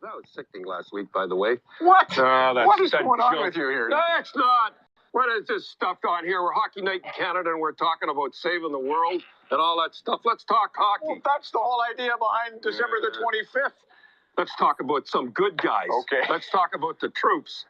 I was sickening last week, by the way. What? That's What is going on with you here? That's not. What is this stuff on here? We're Hockey Night in Canada, and we're talking about saving the world and all that stuff. Let's talk hockey. Well, that's the whole idea behind December the 25th. Let's talk about some good guys. Okay. Let's talk about the troops.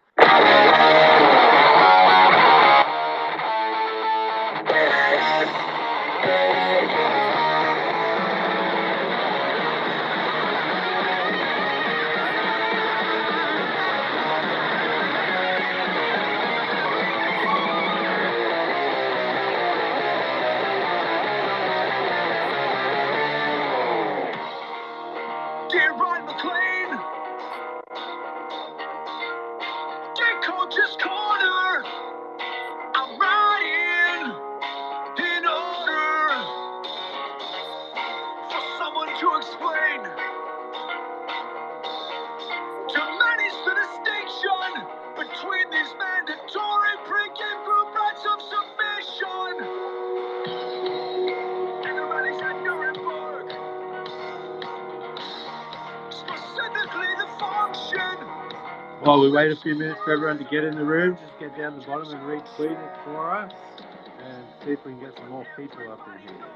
Coach's corner. I'm riding in order for someone to explain to manage the distinction between these mandatory pre-game group rights of submission. And the rallies at Nuremberg, specifically the function. While we wait a few minutes for everyone to get in the room, just get down the bottom and retweet it for us and see if we can get some more people up in here.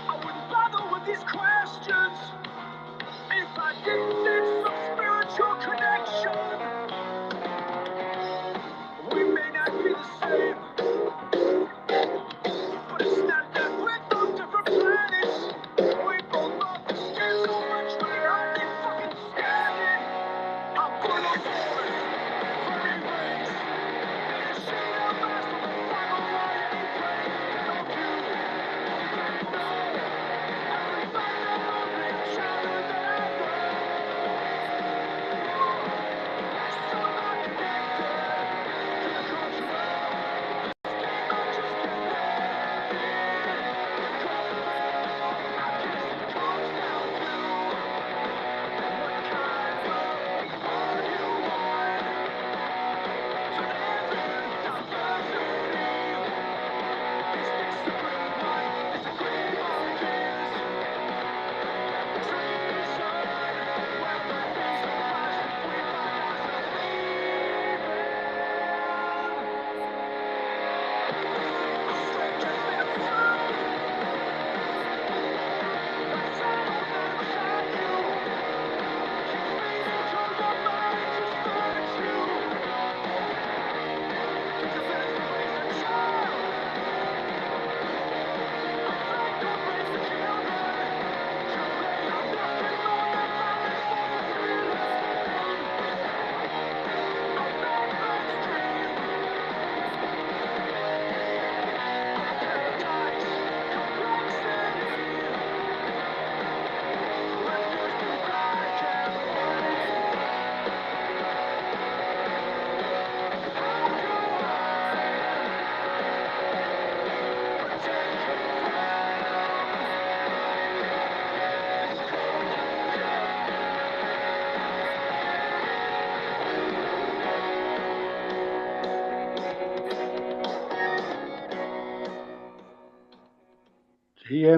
I wouldn't bother with these questions if I didn't sense some spiritual connection. We may not be the same, but it's not that we're from different planets. We both love the skin so much we're only fucking standing. I'm put on board, very race, and it's shit out fast on the final line. Any play, don't you?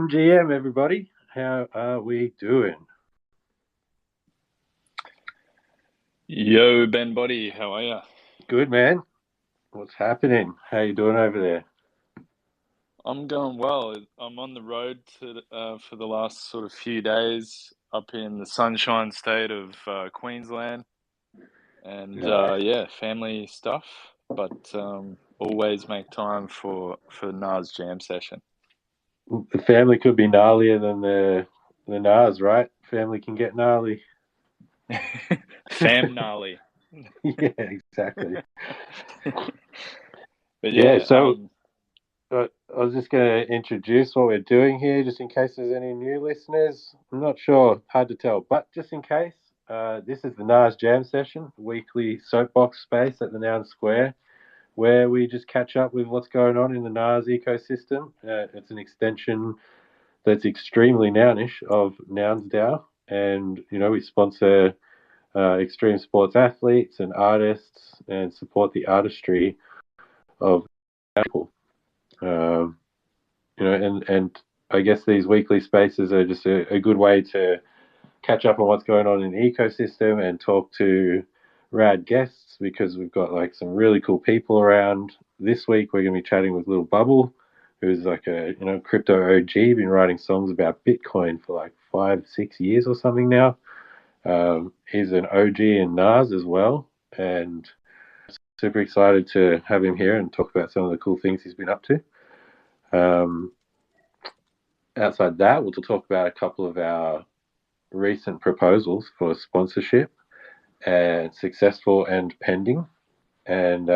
GM, everybody. How are we doing? Yo, Ben Body, how are you? Good, man. What's happening? How you doing over there? I'm going well. I'm on the road for the last sort of few days up in the Sunshine State of Queensland. And, yeah, family stuff, but always make time for Gnars Jam Session. The family could be gnarlier than the Gnars, right? Family can get gnarly. Fam gnarly. Yeah, exactly. But Yeah, yeah, so I was just going to introduce what we're doing here, just in case there's any new listeners. I'm not sure, hard to tell, but just in case, this is the Gnars Jam Session, weekly soapbox space at the Nouns Square, where we just catch up with what's going on in the Gnars ecosystem. It's an extension that's extremely nounish of Nouns DAO, and we sponsor extreme sports athletes and artists and support the artistry of people. Um, and I guess these weekly spaces are just a good way to catch up on what's going on in the ecosystem and talk to rad guests, because we've got like some really cool people around. This week we're going to be chatting with Little Bubble, who's like a crypto OG, been writing songs about Bitcoin for like 5-6 years or something now. He's an OG in NAS as well, and super excited to have him here and talk about some of the cool things he's been up to. Outside that, we'll talk about a couple of our recent proposals for sponsorship, and successful and pending. And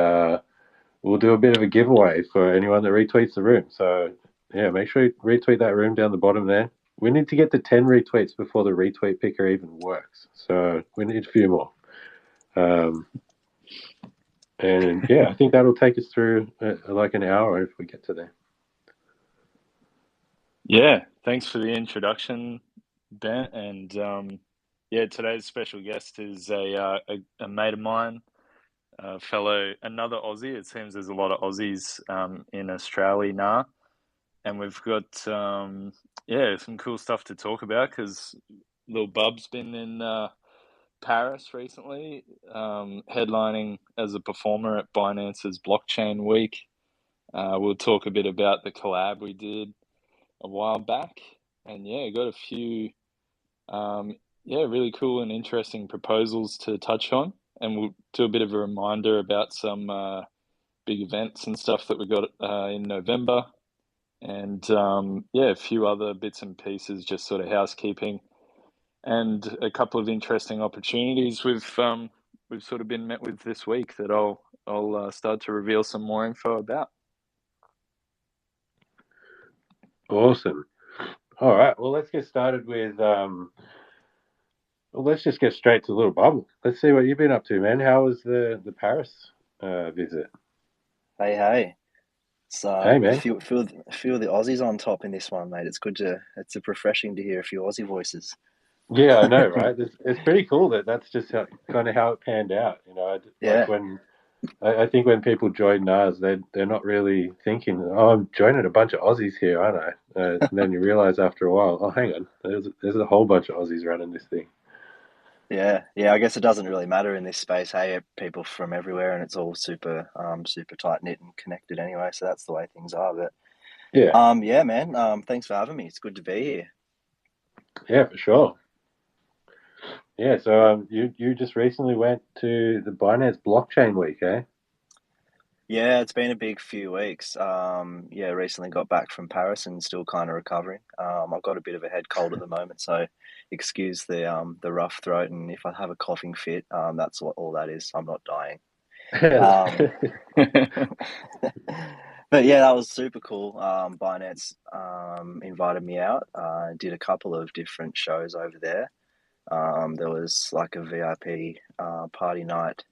we'll do a bit of a giveaway for anyone that retweets the room. So, yeah, make sure you retweet that room down the bottom there. We need to get to 10 retweets before the retweet picker even works. So, we need a few more. And yeah, I think that'll take us through like an hour if we get to there. yeah, thanks for the introduction, Ben. And yeah, today's special guest is a mate of mine, another Aussie. It seems there's a lot of Aussies in Australia now, and we've got some cool stuff to talk about because Lil Bub's been in Paris recently, headlining as a performer at Binance's Blockchain Week. We'll talk a bit about the collab we did a while back, and yeah, got a few really cool and interesting proposals to touch on, and we'll do a bit of a reminder about some big events and stuff that we got in November, and a few other bits and pieces, just sort of housekeeping, and a couple of interesting opportunities we've sort of been met with this week that I'll start to reveal some more info about. Awesome. All right. Well, let's get started with. Let's just get straight to Little Bubble. Let's see what you've been up to, man. How was the Paris visit? Hey. So Hey, man. a few of the Aussies on top in this one, mate. It's refreshing to hear a few Aussie voices. Yeah, I know, right? It's pretty cool that's just kind of how it panned out. Yeah. When I think when people join NAS, they're not really thinking, "Oh, I'm joining a bunch of Aussies here, aren't I?" And then you realize after a while, "Oh, hang on, there's a whole bunch of Aussies running this thing." Yeah. I guess it doesn't really matter in this space. Hey, people from everywhere, and it's all super tight knit and connected anyway. So that's the way things are. But yeah, man. Thanks for having me. It's good to be here. Yeah, for sure. Yeah, so you just recently went to the Binance Blockchain Week, eh? Yeah, it's been a big few weeks. Recently got back from Paris and still kind of recovering. I've got a bit of a head cold at the moment, so excuse the rough throat, and if I have a coughing fit, that's what all that is. I'm not dying. But yeah, that was super cool. Binance invited me out. Did a couple of different shows over there. There was like a VIP party night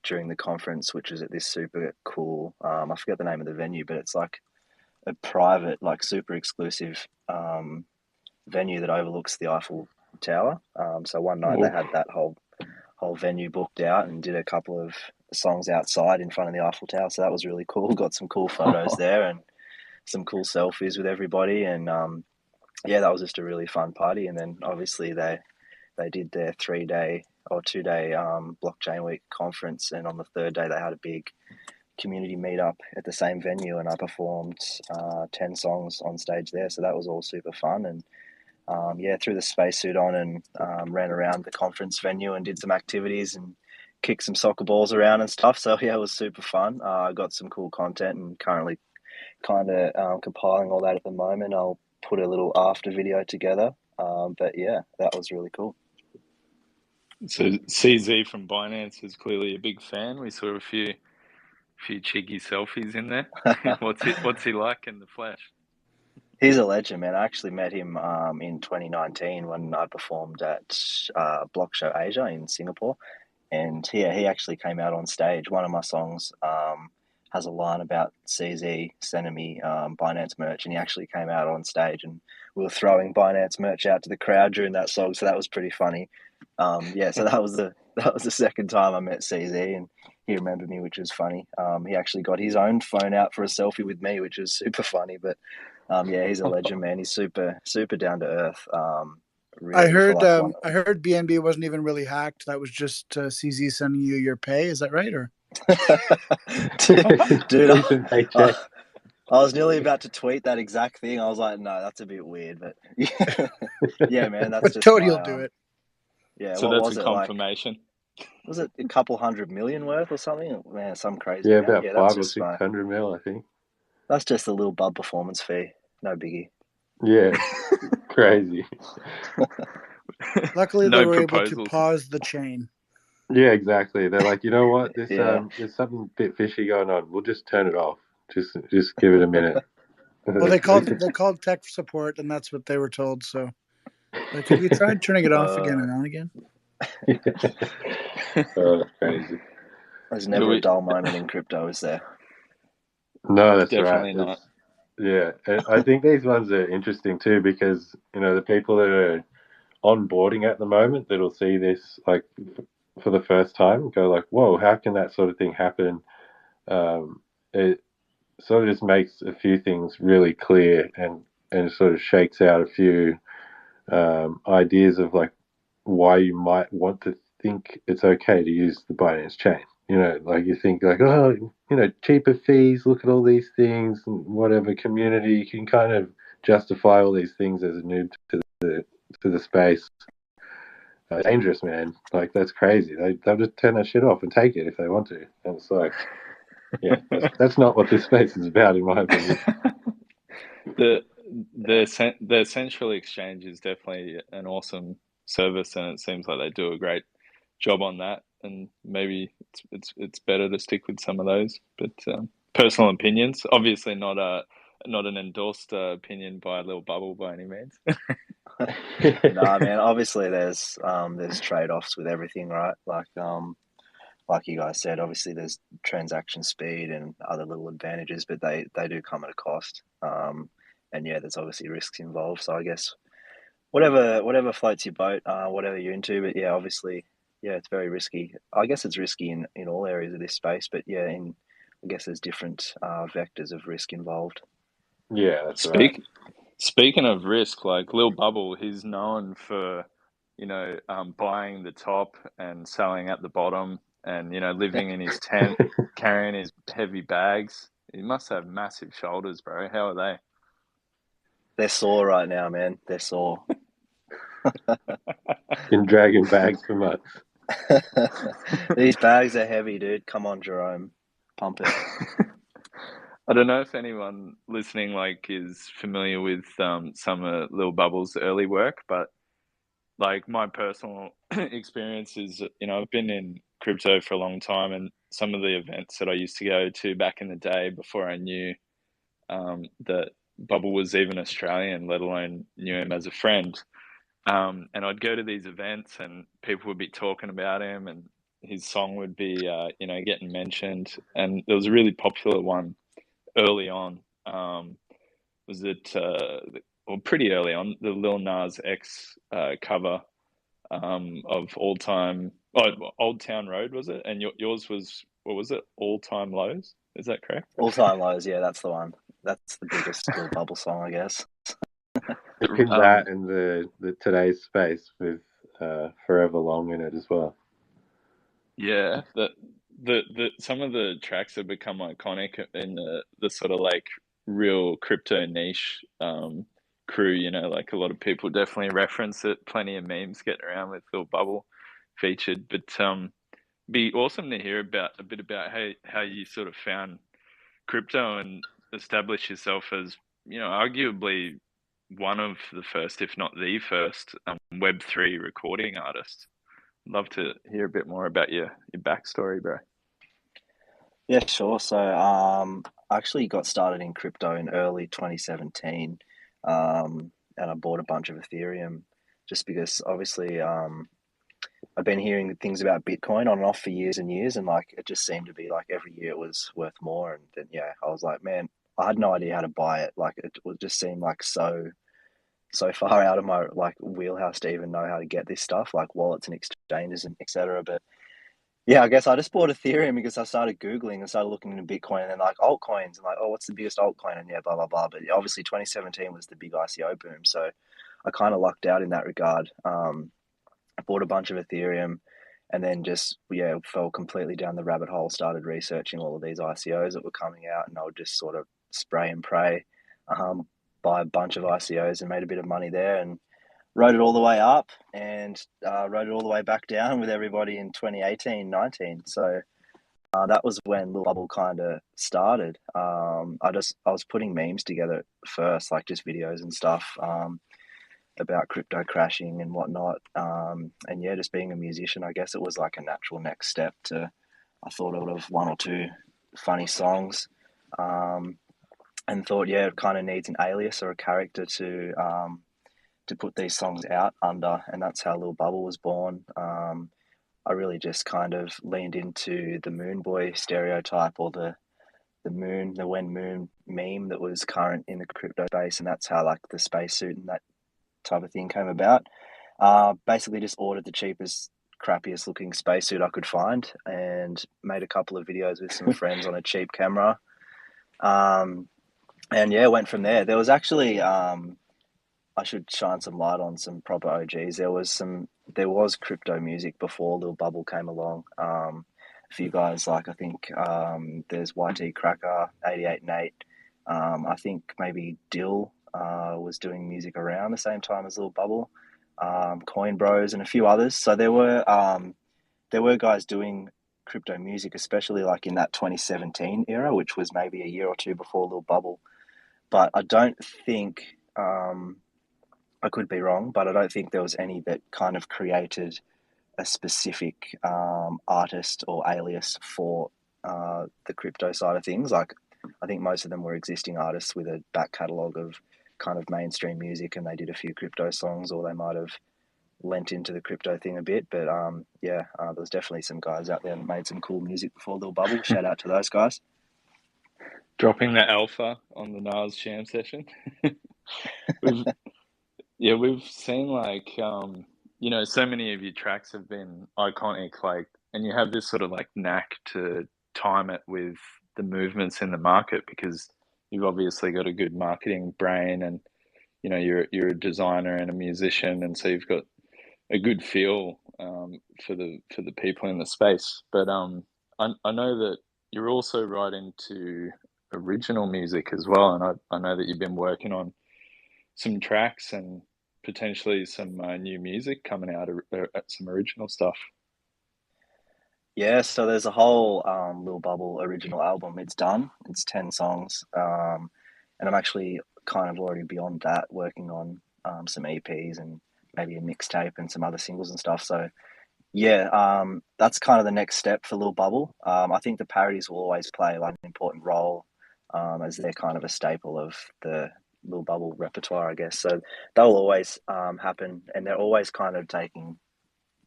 during the conference, which was at this super cool, I forget the name of the venue, but it's like a private, like super exclusive venue that overlooks the Eiffel Tower. So one night they had that whole venue booked out and did a couple of songs outside in front of the Eiffel Tower. So that was really cool. Got some cool photos there and some cool selfies with everybody. And that was just a really fun party. And then obviously they did their 3-day or 2-day blockchain week conference, and on the third day they had a big community meetup at the same venue, and I performed 10 songs on stage there, so that was all super fun. And threw the spacesuit on and ran around the conference venue and did some activities and kicked some soccer balls around and stuff. So yeah, it was super fun. I got some cool content and currently kind of compiling all that at the moment. I'll put a little after video together. But yeah, that was really cool. So CZ from Binance is clearly a big fan. We saw a few cheeky selfies in there. What's he like in the flesh? He's a legend, man. I actually met him in 2019 when I performed at Block Show Asia in Singapore, and he actually came out on stage. One of my songs has a line about CZ sending me Binance merch, and he actually came out on stage, and we were throwing Binance merch out to the crowd during that song, so that was pretty funny. So that was the second time I met CZ, and he remembered me, which was funny. He actually got his own phone out for a selfie with me, which was super funny. But he's a legend, man. He's super down to earth. Really, I heard BNB wasn't even really hacked. That was just CZ sending you your pay. Is that right? Or dude, I was nearly about to tweet that exact thing. I was like, no, that's a bit weird, but yeah, man, that's just Toady will do it. Yeah, so what that's was a confirmation. Was it a couple $100 million worth or something? Man, some crazy. Yeah, amount. about 500 or 600 mil, I think. That's just a little bub performance fee. No biggie. Yeah, crazy. Luckily, they were able to pause the chain. Yeah, exactly. They're like, you know what? There's something a bit fishy going on. We'll just turn it off. Just give it a minute. Well, they called tech support, and that's what they were told. So, like, have you tried turning it off again and on again? Oh, that's crazy. There's never a dull moment in crypto, is there? No, that's definitely right. not. Yeah, and I think these ones are interesting too because the people that are onboarding at the moment that'll see this like for the first time go like, whoa, how can that sort of thing happen? It sort of just makes a few things really clear and sort of shakes out a few ideas of like why you might want to think it's okay to use the Binance chain. Like you think like, oh, cheaper fees, look at all these things, and whatever community, you can kind of justify all these things as a noob to the space. Dangerous, man. Like, that's crazy. They'll just turn that shit off and take it if they want to. And it's like, yeah, that's not what this space is about, in my opinion. The central exchange is definitely an awesome service, and it seems like they do a great job on that. And maybe it's better to stick with some of those. But personal opinions, obviously not an endorsed opinion by Lil Bubble by any means. Nah, man. Obviously, there's trade-offs with everything, right? Like you guys said, obviously there's transaction speed and other little advantages, but they do come at a cost. And yeah, there's obviously risks involved. So I guess whatever floats your boat, whatever you're into. But yeah, obviously, yeah, it's very risky. I guess it's risky in all areas of this space, but yeah, I guess there's different vectors of risk involved. Yeah, that's right. Speaking of risk, like Lil Bubble, he's known for, buying the top and selling at the bottom, and living in his tent, carrying his heavy bags. He must have massive shoulders, bro. How are they? They're sore right now, man. They're sore. Been dragging bags for months. These bags are heavy, dude. Come on, Jerome. Pump it. I don't know if anyone listening is familiar with some of Lil Bubble's early work, but like my personal experience is, I've been in crypto for a long time, and some of the events that I used to go to back in the day before I knew that Bubble was even Australian, let alone knew him as a friend. And I'd go to these events, and people would be talking about him, and his song would be, getting mentioned. And there was a really popular one early on. Was it, pretty early on, the Lil Nas X cover of Old Town Road, was it? And yours was, what was it? All Time Lows? Is that correct? All Time Lows, yeah, that's the one. That's the biggest Lil Bubble song, I guess. Between that and the today's space with Forever Long in it as well. Yeah, the some of the tracks have become iconic in the sort of like real crypto niche crew. Like a lot of people definitely reference it. Plenty of memes getting around with Phil Bubble featured. But be awesome to hear a bit about how you sort of found crypto and established yourself as, arguably one of the first, if not the first, Web3 recording artist. love to hear a bit more about your backstory, bro. Yeah, sure. So, I actually got started in crypto in early 2017, and I bought a bunch of Ethereum just because obviously I've been hearing things about Bitcoin on and off for years and years, and like it just seemed to be like every year it was worth more. And then yeah, I was like, man, I had no idea how to buy it. Like it would just seem like so far out of my like wheelhouse to even know how to get this stuff, like wallets and exchanges and etc. But yeah, I guess I just bought Ethereum because I started Googling and started looking into Bitcoin and then like altcoins and like, oh, what's the biggest altcoin? And yeah, blah, blah, blah. But obviously 2017 was the big ICO boom. So I kind of lucked out in that regard. I bought a bunch of Ethereum and then just, yeah, fell completely down the rabbit hole, started researching all of these ICOs that were coming out, and I would just sort of spray and pray, buy a bunch of ICOs and made a bit of money there, and rode it all the way up and rode it all the way back down with everybody in 2018, 19. So that was when Little Bubble kind of started. I was putting memes together first, like just videos and stuff about crypto crashing and whatnot. And yeah, just being a musician, I guess it was like a natural next step to. I thought of one or two funny songs, and thought, yeah, it kind of needs an alias or a character to put these songs out under, and that's how Lil Bubble was born. I really just kind of leaned into the Moon Boy stereotype, or the when moon meme that was current in the crypto space, and that's how like the spacesuit and that type of thing came about. Basically, just ordered the cheapest, crappiest looking spacesuit I could find, and made a couple of videos with some friends on a cheap camera. And yeah, went from there. There was actually I should shine some light on some proper OGs. There was crypto music before Lil Bubble came along. A few guys like I think there's YT Cracker, 88 and 8. I think maybe Dill was doing music around the same time as Lil Bubble. Coin Bros and a few others. So there were guys doing crypto music, especially like in that 2017 era, which was maybe a year or two before Lil Bubble. But I don't think I could be wrong, but I don't think there was any that kind of created a specific artist or alias for the crypto side of things. Like, I think most of them were existing artists with a back catalogue of kind of mainstream music, and they did a few crypto songs, or they might have lent into the crypto thing a bit. But yeah, there's definitely some guys out there that made some cool music before Lil Bubble. Shout out to those guys. Dropping the alpha on the Gnars Jam Session. We've seen like so many of your tracks have been iconic, like, and you have this sort of like knack to time it with the movements in the market, because you've obviously got a good marketing brain, and you're a designer and a musician, and so you've got a good feel for the people in the space. But I know that you're also writing to original music as well, and I know that you've been working on some tracks and potentially some new music coming out, some original stuff. Yeah, so there's a whole Lil Bubble original album. It's done. It's 10 songs, and I'm actually kind of already beyond that, working on some EPs and maybe a mixtape and some other singles and stuff. So yeah, that's kind of the next step for Lil Bubble. I think the parodies will always play like an important role, as they're kind of a staple of the Lil Bubble repertoire, I guess. So they'll always happen, and they're always kind of taking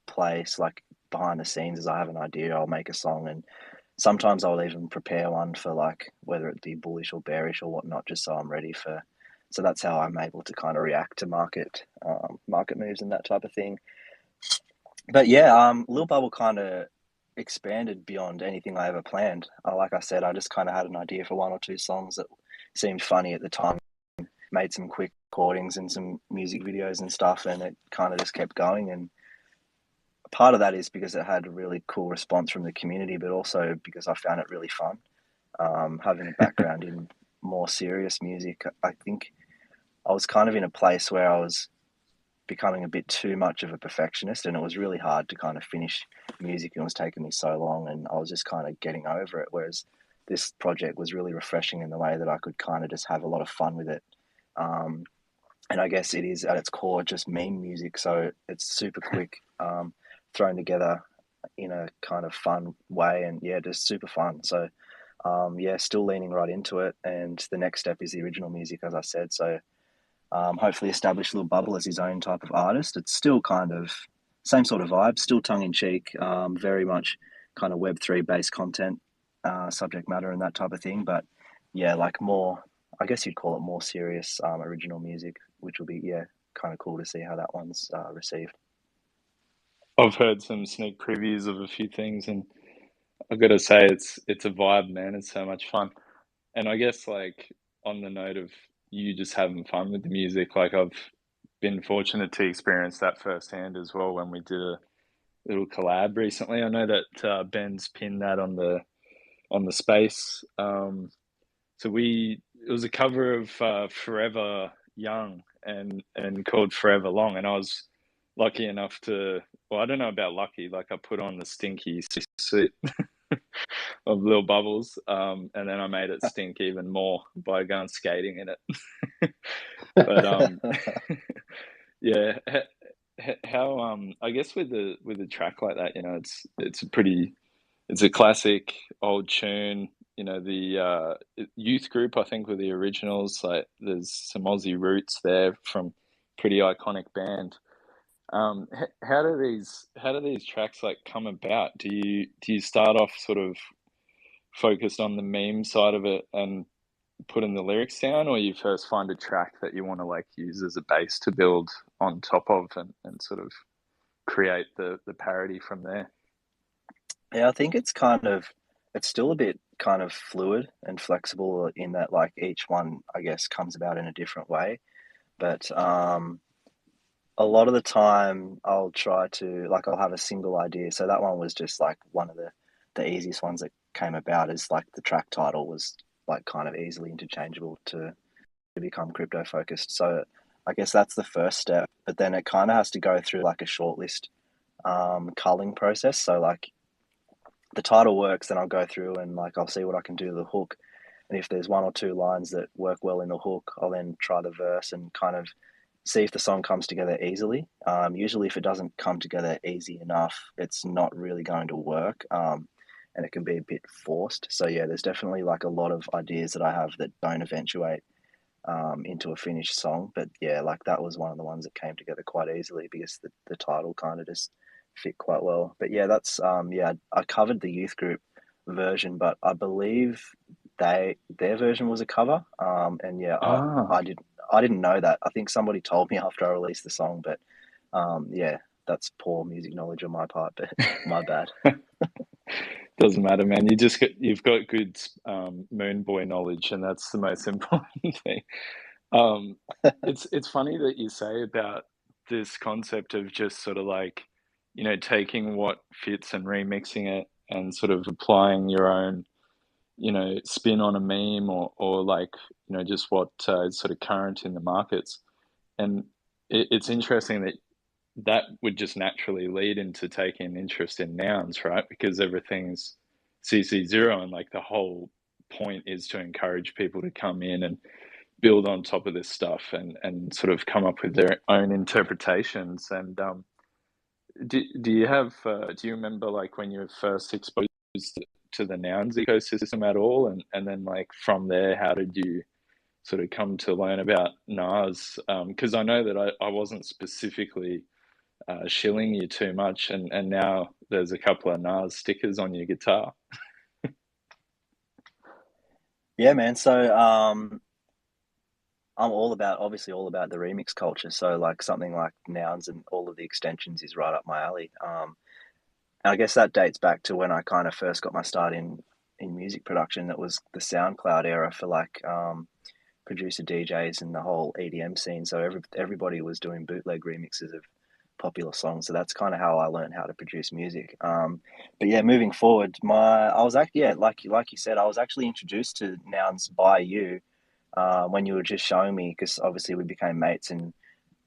place like behind the scenes. As I have an idea, I'll make a song, and sometimes I'll even prepare one for like whether it be bullish or bearish or whatnot, just so I'm ready for. So that's how I'm able to kind of react to market moves and that type of thing. But yeah, Lil Bubble kind of expanded beyond anything I ever planned. Like I said, I just kind of had an idea for one or two songs that seemed funny at the time, made some quick recordings and some music videos and stuff, and it kind of just kept going. And part of that is because it had a really cool response from the community, but also because I found it really fun. Having a background in more serious music, I think I was kind of in a place where I was becoming a bit too much of a perfectionist, and it was really hard to kind of finish music, and it was taking me so long, and I was just kind of getting over it. Whereas this project was really refreshing in the way that I could kind of just have a lot of fun with it. And I guess it is at its core just meme music, so it's super quick. thrown together in a kind of fun way, and yeah, just super fun. So yeah, still leaning right into it, and the next step is the original music, as I said. So hopefully establish Little Bubble as his own type of artist. It's still kind of same sort of vibe, still tongue in cheek, very much kind of Web3 based content, subject matter, and that type of thing. But yeah, like more, I guess you'd call it more serious original music, which will be kind of cool to see how that one's received. I've heard some sneak previews of a few things, and I've got to say it's a vibe, man. It's so much fun. And I guess like on the note of you just having fun with the music, like I've been fortunate to experience that firsthand as well when we did a little collab recently. I know that Ben's pinned that on the space. So it was a cover of Forever Young and called Forever Long, and I was lucky enough to. Well, I don't know about lucky. Like I put on the stinky suit of Little Bubbles, and then I made it stink even more by going skating in it. But yeah, how I guess with a track like that, it's a classic old tune. The youth group, I think, were the originals. Like, there's some Aussie roots there from pretty iconic band. How do these tracks like come about? Do you start off sort of focused on the meme side of it and putting the lyrics down, or you first find a track that you want to like use as a base to build on top of and sort of create the parody from there? Yeah, I think it's still a bit kind of fluid and flexible in that like each one, I guess, comes about in a different way. But a lot of the time I'll try to like I'll have a single idea. So that one was just like one of the easiest ones that came about is like the track title was like kind of easily interchangeable to become crypto focused. So I guess that's the first step. But then it kind of has to go through like a shortlist culling process. So like the title works, then I'll go through and like I'll see what I can do to the hook. And if there's one or two lines that work well in the hook, I'll then try the verse and kind of see if the song comes together easily. Usually, if it doesn't come together easy enough, it's not really going to work, and it can be a bit forced. So yeah, there's definitely like a lot of ideas that I have that don't eventuate into a finished song. But yeah, like that was one of the ones that came together quite easily because the title kind of just fit quite well. But yeah, that's I covered the youth group version, but I believe their version was a cover. And yeah, Ah, I didn't know that. I think somebody told me after I released the song, but yeah, that's poor music knowledge on my part, but my bad. doesn't matter, man. You've got good Moon Boy knowledge, and that's the most important thing. Um, it's funny that you say about this concept of just sort of like, taking what fits and remixing it and sort of applying your own, spin on a meme or like, just what is sort of current in the markets. And it's interesting that would just naturally lead into taking an interest in nouns, right? Because everything's CC0, and like the whole point is to encourage people to come in and build on top of this stuff and sort of come up with their own interpretations. And do you have do you remember like when you were first exposed to the nouns ecosystem at all, and then like from there, how did you sort of come to learn about Gnars? Because I know that I wasn't specifically shilling you too much, and now there's a couple of Gnars stickers on your guitar. Yeah, man. So I'm obviously all about the remix culture. So like something like nouns and all of the extensions is right up my alley. And I guess that dates back to when I kind of first got my start in music production. That was the SoundCloud era for like producer DJs and the whole EDM scene. So everybody was doing bootleg remixes of popular songs. So that's kind of how I learned how to produce music. But yeah, moving forward, I was actually like you said, I was actually introduced to Nouns by you when you were just showing me, because obviously we became mates and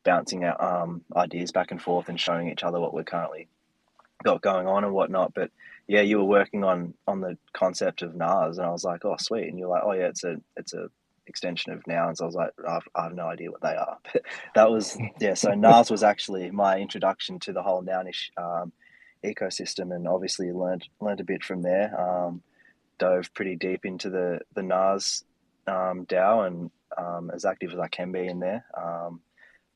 bouncing out ideas back and forth and showing each other what we're currently got going on and whatnot. But yeah, you were working on the concept of Gnars, and I was like, oh sweet, and you're like, oh yeah, it's a extension of Nouns. I was like, I have no idea what they are. But that was yeah. So Gnars was actually my introduction to the whole Nounish ecosystem, and obviously learned a bit from there. Dove pretty deep into the Gnars DAO, and as active as I can be in there.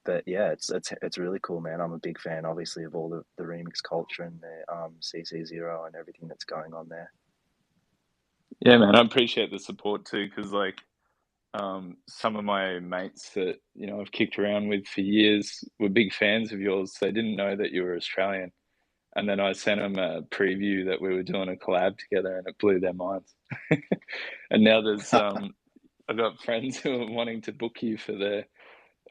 But yeah, it's really cool, man. I'm a big fan, obviously, of all the remix culture and the CC0 and everything that's going on there. Yeah, man, I appreciate the support too, because like some of my mates that I've kicked around with for years were big fans of yours. They didn't know that you were Australian, and then I sent them a preview that we were doing a collab together, and it blew their minds. And now there's I've got friends who are wanting to book you for their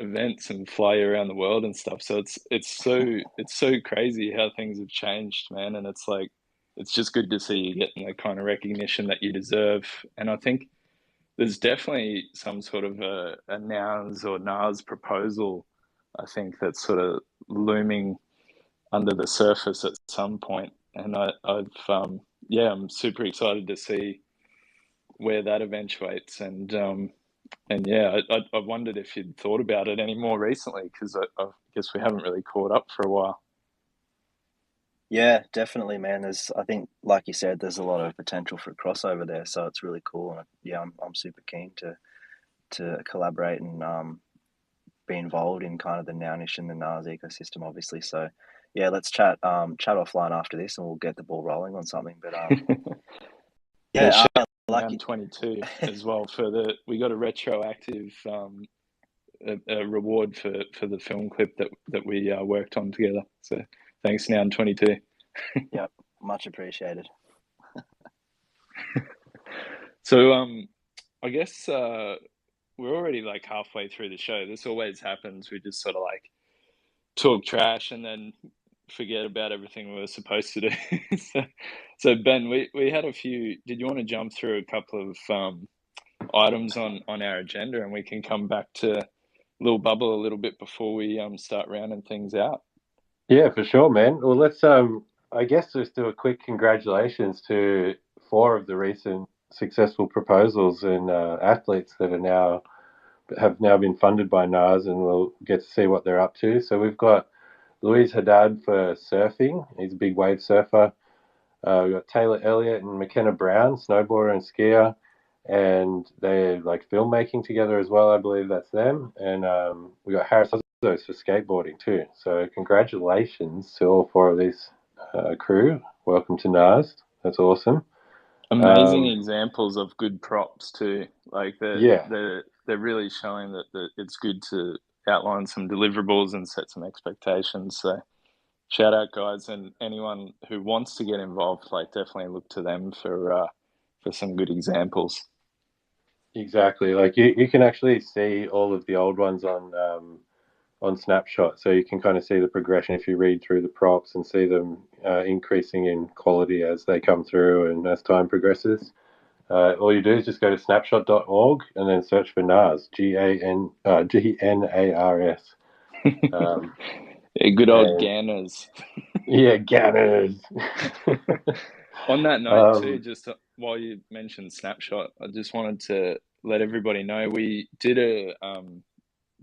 events and fly you around the world and stuff. So it's so crazy how things have changed, man. And it's like it's just good to see you getting the kind of recognition that you deserve. And I think there's definitely some sort of a Nouns or Nars proposal, I think, that's sort of looming under the surface at some point. And I'm super excited to see where that eventuates. And yeah, I wondered if you'd thought about it any more recently, because I guess we haven't really caught up for a while. Yeah, definitely, man. I think, like you said, there's a lot of potential for crossover there, so it's really cool. And yeah, I'm super keen to collaborate and be involved in kind of the Nounish and the Nars ecosystem, obviously. So yeah, let's chat offline after this, and we'll get the ball rolling on something. But yeah, like 22 as well we got a retroactive a reward for the film clip that we worked on together. So thanks, Noun 22. Yep, much appreciated. So I guess we're already like halfway through the show. This always happens. We just sort of like talk trash and then forget about everything we were supposed to do. so Ben, we had a few. Did you want to jump through a couple of items on our agenda, and we can come back to Little Bubble a little bit before we start rounding things out? Yeah, for sure, man. Well, let's I guess just do a quick congratulations to 4 of the recent successful proposals and athletes that have now been funded by NAS, and we'll get to see what they're up to. So we've got Louise Haddad for surfing. He's a big wave surfer. We've got Taylor Elliott and McKenna Brown, snowboarder and skier, and they're like filmmaking together as well. I believe that's them. And we got Harris for skateboarding too. So congratulations to all 4 of these crew. Welcome to NAS. That's awesome. Amazing examples of good props too. Like they're really showing that it's good to outline some deliverables and set some expectations. So shout out, guys, and anyone who wants to get involved, like definitely look to them for some good examples. Exactly. Like you can actually see all of the old ones on Snapshot, so you can kind of see the progression if you read through the props and see them increasing in quality as they come through and as time progresses. All you do is just go to snapshot.org and then search for NARS, GNARS. Yeah, good old Gnars. Yeah, Gnars. On that note, too, just while you mentioned Snapshot, I just wanted to let everybody know we did a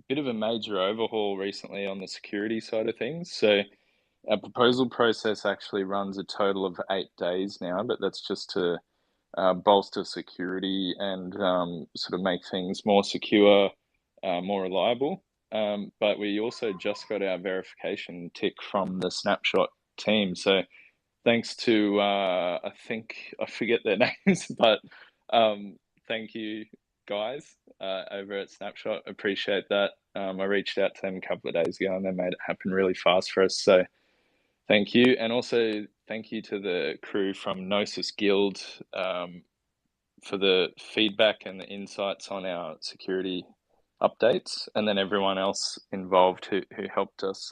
bit of a major overhaul recently on the security side of things. So our proposal process actually runs a total of 8 days now, but that's just to bolster security and sort of make things more secure, more reliable. But we also just got our verification tick from the Snapshot team. So thanks to, I think, I forget their names, but thank you, guys, over at Snapshot. Appreciate that. I reached out to them a couple of days ago and they made it happen really fast for us. So thank you. And also thank you to the crew from Gnosis Guild for the feedback and the insights on our security updates, and then everyone else involved who helped us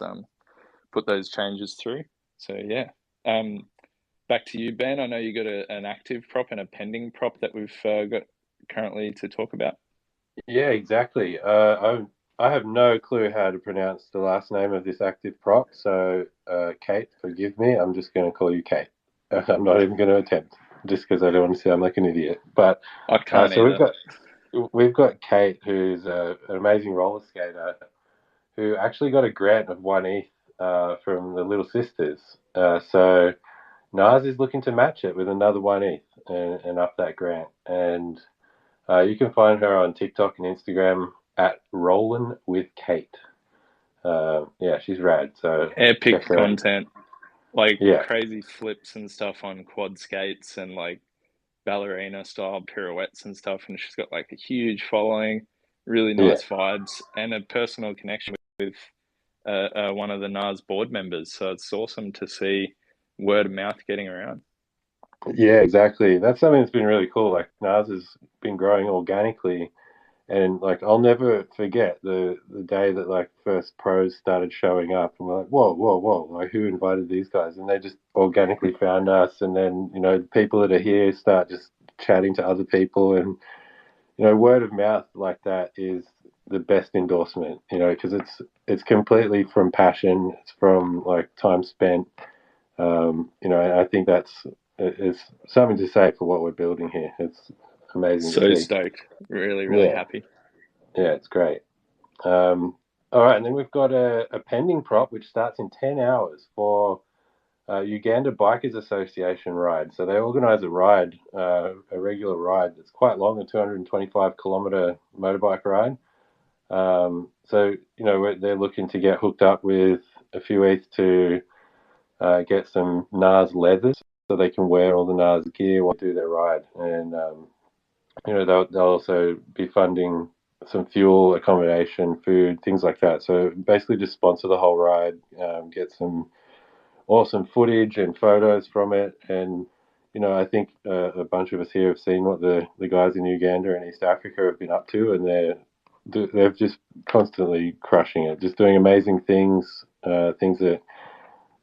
put those changes through. So yeah, back to you, Ben. I know you got an active prop and a pending prop that we've got currently to talk about. Yeah, exactly. I have no clue how to pronounce the last name of this active prop, so Kate, forgive me. I'm just going to call you Kate. I'm not even going to attempt, just because I don't want to sound like an idiot. But I can't so either. we've got Kate, who's an amazing roller skater, who actually got a grant of 1 ETH from the Little Sisters. So Gnars is looking to match it with another 1 ETH and up that grant. And you can find her on TikTok and Instagram at Rollin' with Kate. Yeah, she's rad. So Epic check her out. content, like Yeah. crazy flips and stuff on quad skates and like ballerina style pirouettes and stuff. And she's got like a huge following, really nice vibes, and a personal connection with one of the NAS board members. So it's awesome to see word of mouth getting around. Yeah, exactly. That's something that's been really cool. Like NAS has been growing organically, and like I'll never forget the day that like first pros started showing up, and we're like, whoa, like who invited these guys? And they just organically found us, and then the people that are here start just chatting to other people, and word of mouth like that is the best endorsement, because it's completely from passion, it's from like time spent. And I think it's something to say for what we're building here. It's amazing to So see. stoked, really happy. Yeah, it's great. All right, and then we've got a pending prop which starts in 10 hours for Uganda Bikers Association ride. So they organise a ride, a regular ride that's quite long, a 225-kilometre motorbike ride. So they're looking to get hooked up with a few ETH to get some NAS leathers so they can wear all the NAS gear while they do their ride. And they'll also be funding some fuel, accommodation, food, things like that. So basically just sponsor the whole ride, get some awesome footage and photos from it. And I think a bunch of us here have seen what the guys in Uganda and East Africa have been up to, and they're just constantly crushing it, just doing amazing things, things that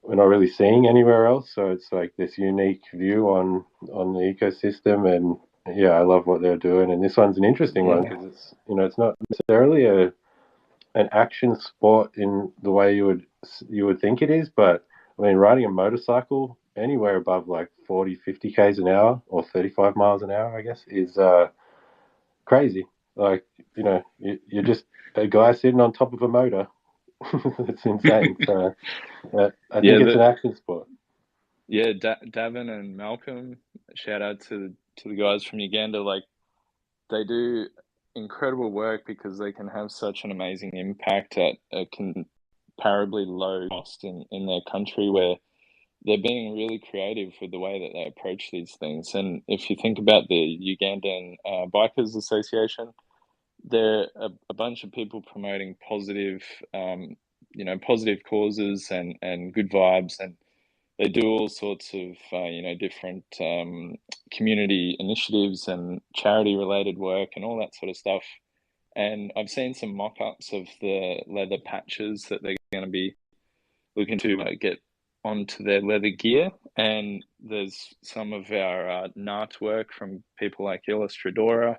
we're not really seeing anywhere else. So it's like this unique view on the ecosystem, and yeah, I love what they're doing. And this one's an interesting one because it's not necessarily an action sport in the way you would think it is, but I mean, riding a motorcycle anywhere above like 40, 50 k's an hour or 35 miles an hour, I guess, is crazy. Like, you're just a guy sitting on top of a motor. It's insane. So I think it's an action sport. Yeah, Davin and Malcolm, shout out to the guys from Uganda. Like, they do incredible work because they can have such an amazing impact at a comparably low cost in their country, where they're being really creative with the way that they approach these things. And if you think about the Ugandan Bikers Association, they're a bunch of people promoting positive, positive causes and good vibes, and they do all sorts of different community initiatives and charity related work and all that sort of stuff. And I've seen some mock-ups of the leather patches that they're going to be looking to get onto their leather gear. And there's some of our NART work from people like Illustradora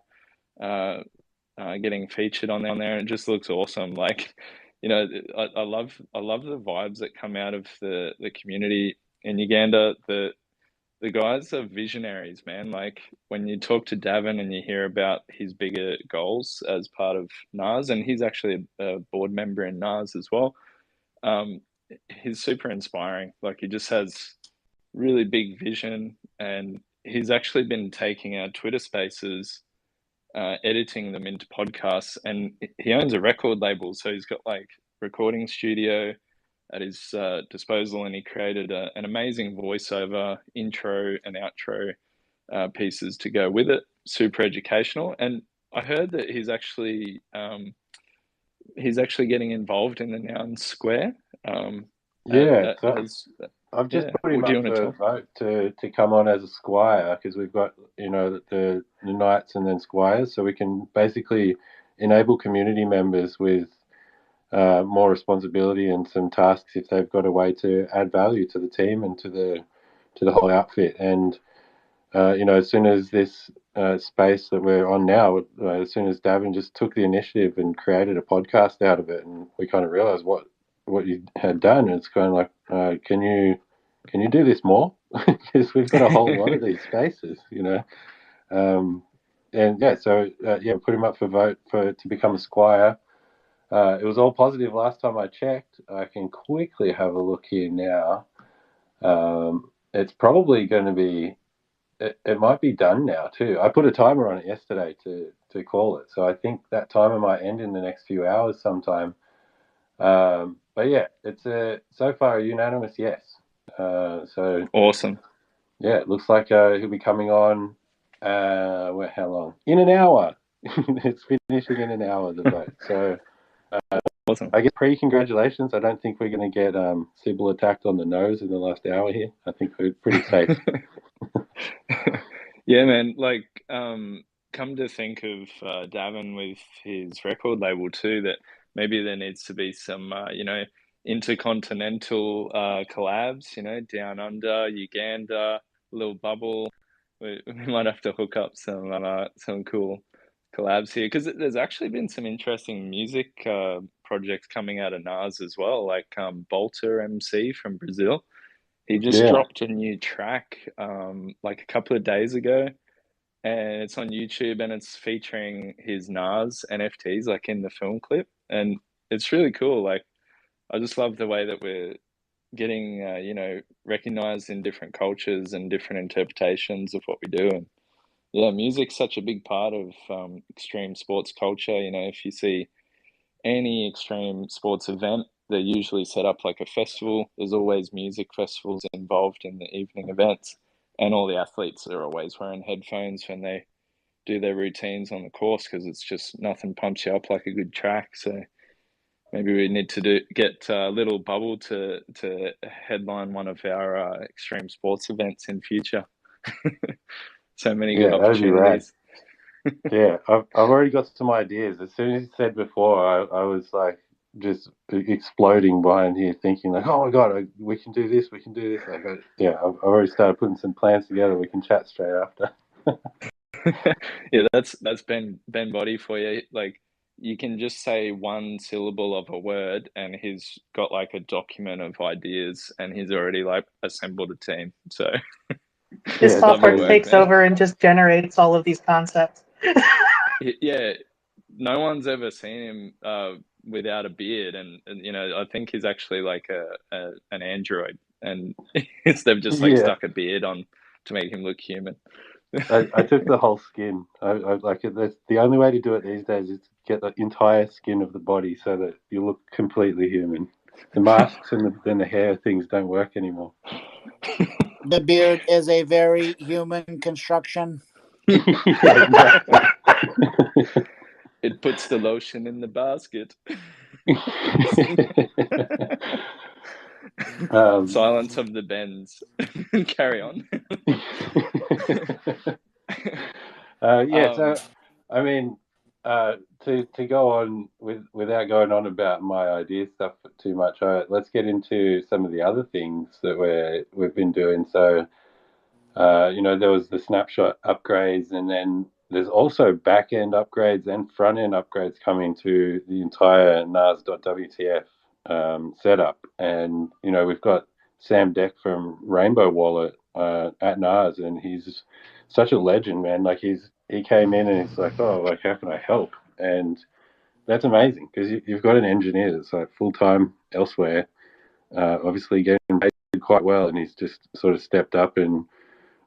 getting featured on there, and it just looks awesome. Like, I love the vibes that come out of the community in Uganda. The guys are visionaries, man. Like, when you talk to Davin and you hear about his bigger goals as part of NAS, and he's actually a board member in NAS as well. He's super inspiring. Like, he just has really big vision, and he's actually been taking our Twitter spaces, editing them into podcasts, and he owns a record label, so he's got like recording studio at his disposal, and he created an amazing voiceover intro and outro pieces to go with it. Super educational, and I heard that he's actually getting involved in the Nouns Square. I've just put him up for a vote to come on as a squire, because we've got the knights and then squires, so we can basically enable community members with more responsibility and some tasks if they've got a way to add value to the team and to the whole outfit. And as soon as this space that we're on now, as soon as Davin just took the initiative and created a podcast out of it, and we kind of realized what you had done, it's kind of like, can you do this more? Because we've got a whole lot of these spaces, and yeah, so put him up for vote to become a squire. It was all positive last time I checked. I can quickly have a look here now. It's probably going to be. It might be done now too. I put a timer on it yesterday to call it, so I think that timer might end in the next few hours sometime. But yeah, it's so far a unanimous yes. So Awesome. yeah, it looks like he'll be coming on. How long? In an hour. It's finishing in an hour, the vote. So Awesome. I guess pre-congratulations. I don't think we're going to get Sybil attacked on the nose in the last hour here. I think we're pretty safe. Yeah, man. Like, come to think of Davin with his record label too, that maybe there needs to be some, intercontinental collabs. Down under Uganda, little bubble. We might have to hook up some cool collabs here because there's actually been some interesting music projects coming out of Nas as well, like Bolter MC from Brazil. He just Yeah. dropped a new track like a couple of days ago, and it's on YouTube, and it's featuring his Nas NFTs like in the film clip, and it's really cool. Like, I just love the way that we're getting recognized in different cultures and different interpretations of what we do. And yeah, music's such a big part of extreme sports culture. If you see any extreme sports event, they're usually set up like a festival. There's always music festivals involved in the evening events, and all the athletes are always wearing headphones when they do their routines on the course because it's just nothing pumps you up like a good track. So maybe we need to get Little Bubble to headline one of our extreme sports events in future. So many good That'd be rad. opportunities. Yeah, I've already got some ideas. As soon as you said before, I was like just exploding behind here, thinking like, oh my god, we can do this, we can do this. I've already started putting some plans together. We can chat straight after. Yeah, that's Ben Body for you. Like, you can just say one syllable of a word, and he's got like a document of ideas, and he's already like assembled a team. So His Yeah, software lovely work, takes man. over and just generates all of these concepts. Yeah, no one's ever seen him without a beard, and I think he's actually like an android, and they've just like yeah. stuck a beard on to make him look human. I took the whole skin. I like it. That's the only way to do it these days is to get the entire skin of the body so that you look completely human. The masks and the hair things don't work anymore. The beard is a very human construction. Yeah, exactly. It puts the lotion in the basket. Silence of the Bends. Carry on. So I mean, to go on without going on about my idea stuff too much, let's get into some of the other things that we've been doing. So, there was the snapshot upgrades, and then there's also back end upgrades and front end upgrades coming to the entire NAS.WTF setup. And we've got Sam Deck from Rainbow Wallet at NAS, and he's such a legend, man. Like he came in and he's like, oh, like how can I help? And that's amazing because you've got an engineer that's like full time elsewhere, obviously getting paid quite well, and he's just sort of stepped up and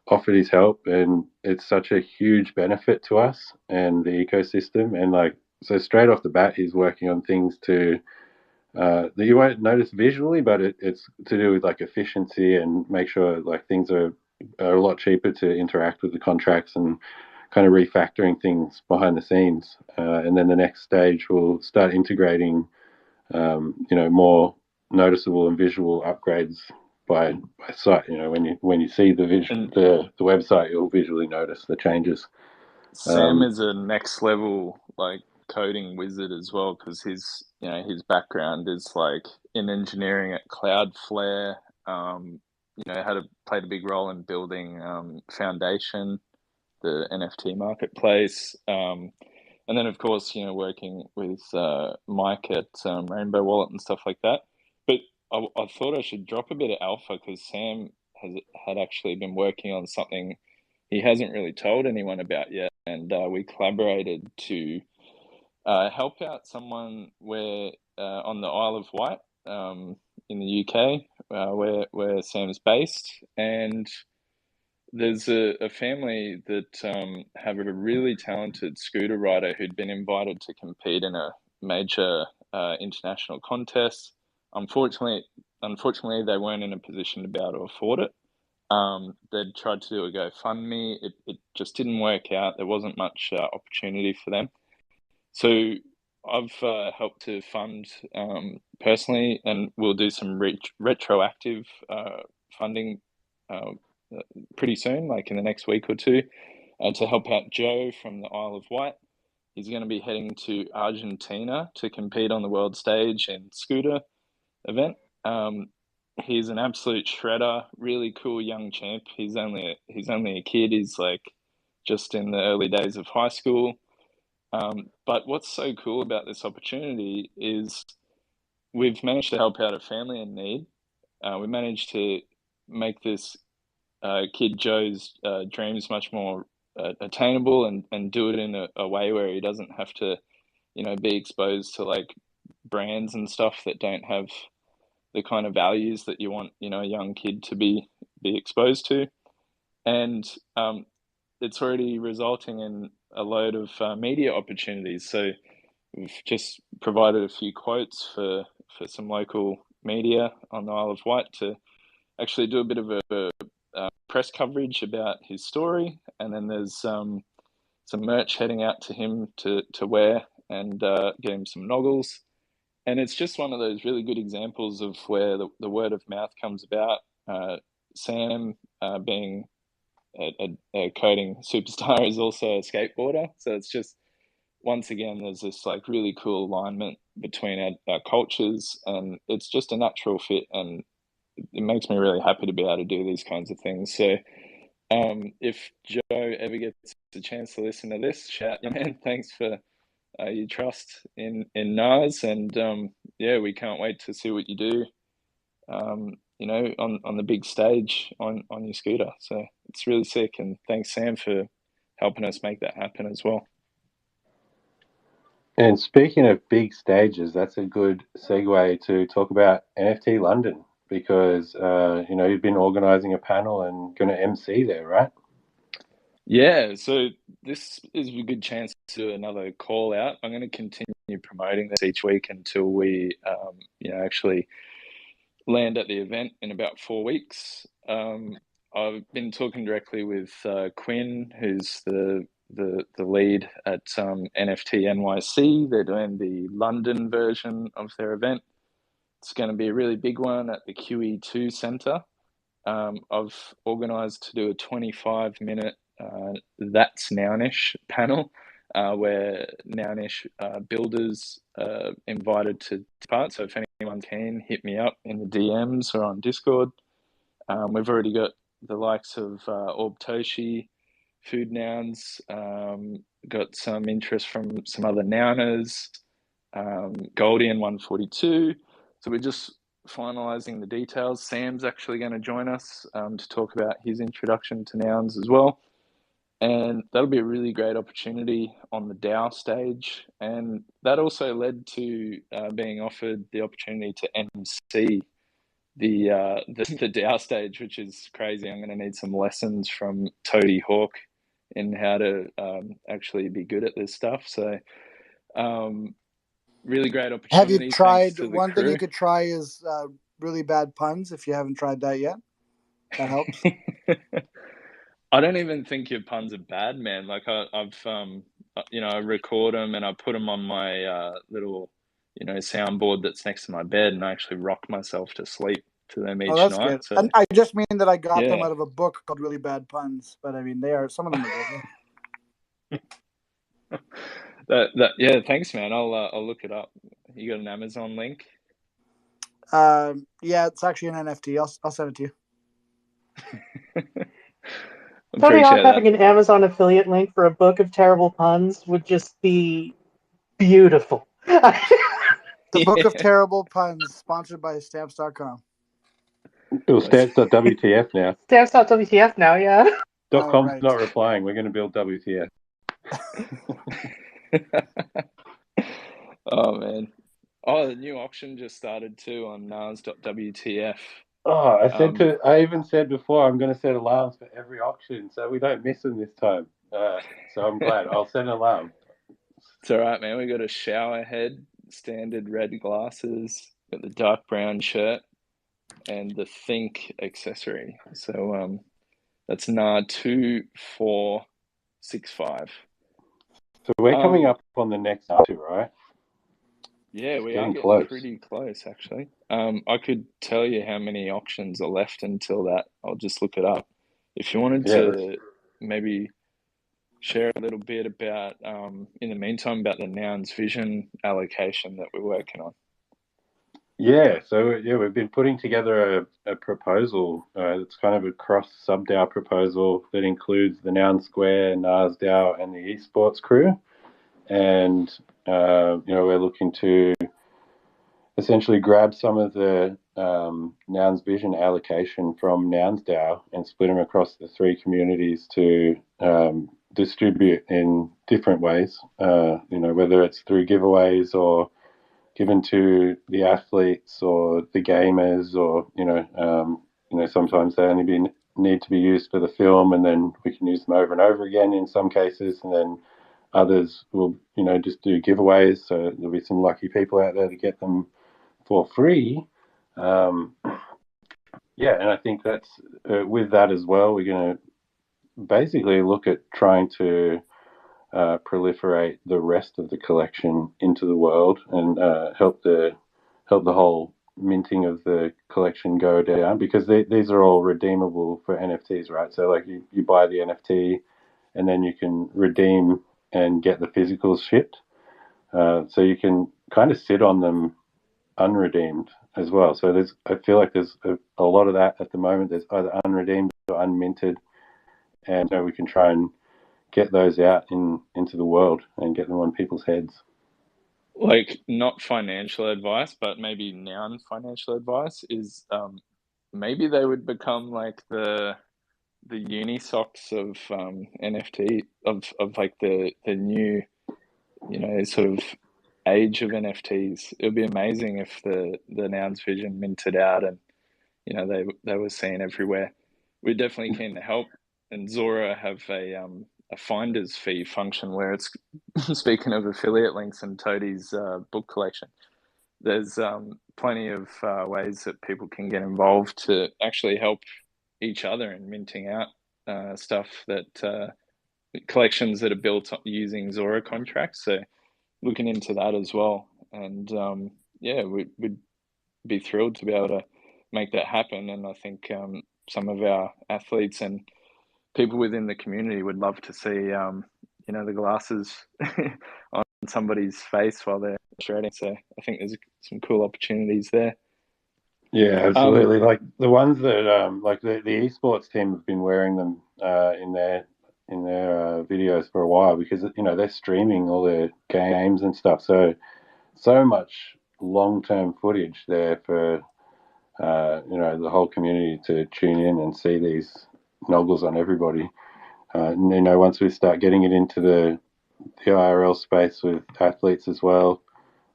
offered his help, and it's such a huge benefit to us and the ecosystem. And like, so straight off the bat, he's working on things that you won't notice visually, but it's to do with like efficiency and make sure like things are a lot cheaper to interact with the contracts and kind of refactoring things behind the scenes. And then the next stage will start integrating, more noticeable and visual upgrades by sight. When you see And the website, you'll visually notice the changes. Sam is a next level like coding wizard as well because his background is like in engineering at Cloudflare. Played a big role in building Foundation, the NFT marketplace. And then, of course, working with Mike at Rainbow Wallet and stuff like that. But I thought I should drop a bit of alpha because Sam had actually been working on something he hasn't really told anyone about yet. And we collaborated to help out someone where on the Isle of Wight in the UK, where Sam's based, and there's a family that have a really talented scooter rider who'd been invited to compete in a major international contest. Unfortunately, they weren't in a position to be able to afford it. They'd tried to do a GoFundMe. It just didn't work out. There wasn't much opportunity for them. So I've helped to fund personally, and we'll do some retroactive funding pretty soon, like in the next week or two, to help out Joe from the Isle of Wight. He's going to be heading to Argentina to compete on the world stage in scooter event. He's an absolute shredder, really cool young champ. He's only a kid. He's like just in the early days of high school. But what's so cool about this opportunity is we've managed to help out a family in need. We managed to make this kid Joe's dreams much more attainable, and do it in a way where he doesn't have to, be exposed to like brands and stuff that don't have the kind of values that you want, a young kid to be exposed to. And it's already resulting in a load of media opportunities. So we've just provided a few quotes for some local media on the Isle of Wight to actually do a bit of a press coverage about his story. And then there's some merch heading out to him to wear, and get him some noggles. And it's just one of those really good examples of where the word of mouth comes about. Sam, being a coding superstar, is also a skateboarder. So it's just, once again, there's this like really cool alignment between our cultures, and it's just a natural fit, and it makes me really happy to be able to do these kinds of things. So if Joe ever gets a chance to listen to this, shout, man, thanks for your trust in Gnars, and we can't wait to see what you do, on the big stage on your scooter. So it's really sick, and thanks, Sam, for helping us make that happen as well. And speaking of big stages, that's a good segue to talk about NFT London, because you've been organising a panel and going to MC there, right? Yeah, so this is a good chance to do another call out. I'm going to continue promoting this each week until we, actually land at the event in about 4 weeks. I've been talking directly with Quinn, who's the lead at NFT NYC. They're doing the London version of their event. It's going to be a really big one at the QE2 Centre. I've organised to do a 25-minute That's Nounish panel, where Nounish builders are invited to part. So if anyone can, hit me up in the DMs or on Discord. We've already got the likes of Orbtoshi, Food Nouns, got some interest from some other Nouners, Goldie and 142. So we're just finalising the details. Sam's actually going to join us to talk about his introduction to nouns as well. And that'll be a really great opportunity on the DAO stage. And that also led to being offered the opportunity to MC the DAO stage, which is crazy. I'm going to need some lessons from Toady Hawk in how to actually be good at this stuff. So really great opportunity. Have you tried, one thing you could try is really bad puns, if you haven't tried that yet? That helps. I don't even think your puns are bad, man. Like I've I record them and I put them on my little, soundboard that's next to my bed, and I actually rock myself to sleep to them each that's night. Good. So, and I just mean that I got them out of a book called Really Bad Puns, but I mean, some of them are good. Yeah, thanks, man. I'll look it up. You got an Amazon link? Yeah, it's actually an NFT. I'll send it to you. Tony Hawk having an Amazon affiliate link for a book of terrible puns would just be beautiful. The Book of Terrible Puns, sponsored by Stamps.com. Well, Stamps.wtf now. Stamps.wtf now, yeah. .com's not replying. We're going to build WTF. Oh man. Oh, the new auction just started too on Nouns.wtf. Oh, I even said before I'm going to set alarms for every auction so we don't miss them this time. So I'm glad. I'll set an alarm. It's all right, man. We got a shower head, standard red glasses, got the dark brown shirt, and the Think accessory. So that's NAR 2465. So we're coming up on the next two, right? Yeah, it's we getting are getting close. pretty close, actually. I could tell you how many auctions are left until that. I'll just look it up. If you wanted to maybe share a little bit about, in the meantime, about the Nouns Vision allocation that we're working on. Yeah, so we've been putting together a proposal. It's kind of a cross sub-DAO proposal that includes the Nouns Square, Gnars DAO, and the esports crew. And we're looking to essentially grab some of the Nouns Vision allocation from Nouns DAO and split them across the three communities to distribute in different ways. Whether it's through giveaways or given to the athletes or the gamers, or sometimes they only need to be used for the film, and then we can use them over and over again in some cases, and then others will just do giveaways. So there'll be some lucky people out there to get them for free. And I think that's with that as well. We're going to basically look at trying to proliferate the rest of the collection into the world and help the whole minting of the collection go down, because these are all redeemable for NFTs, right? So like you buy the NFT and then you can redeem and get the physicals shipped. So you can kind of sit on them unredeemed as well. So I feel like there's a lot of that at the moment. There's either unredeemed or unminted, and we can try and get those out into the world and get them on people's heads. Like, not financial advice, but maybe noun financial advice is maybe they would become like the Unisocks of NFT, of like the new, sort of age of NFTs. It would be amazing if the Nouns Vision minted out and they were seen everywhere. We're definitely keen to help, and Zora have a finder's fee function where it's speaking of affiliate links and Toadie's book collection. There's plenty of ways that people can get involved to actually help each other in minting out stuff, that collections that are built using Zora contracts. So looking into that as well, and we'd be thrilled to be able to make that happen. And I think some of our athletes and people within the community would love to see the glasses on somebody's face while they're shredding. So I think there's some cool opportunities there. Yeah, absolutely. Like the ones that like the esports team have been wearing them in their videos for a while, because they're streaming all their games and stuff. So much long-term footage there for the whole community to tune in and see these noggles on everybody. And once we start getting it into the IRL space with athletes as well,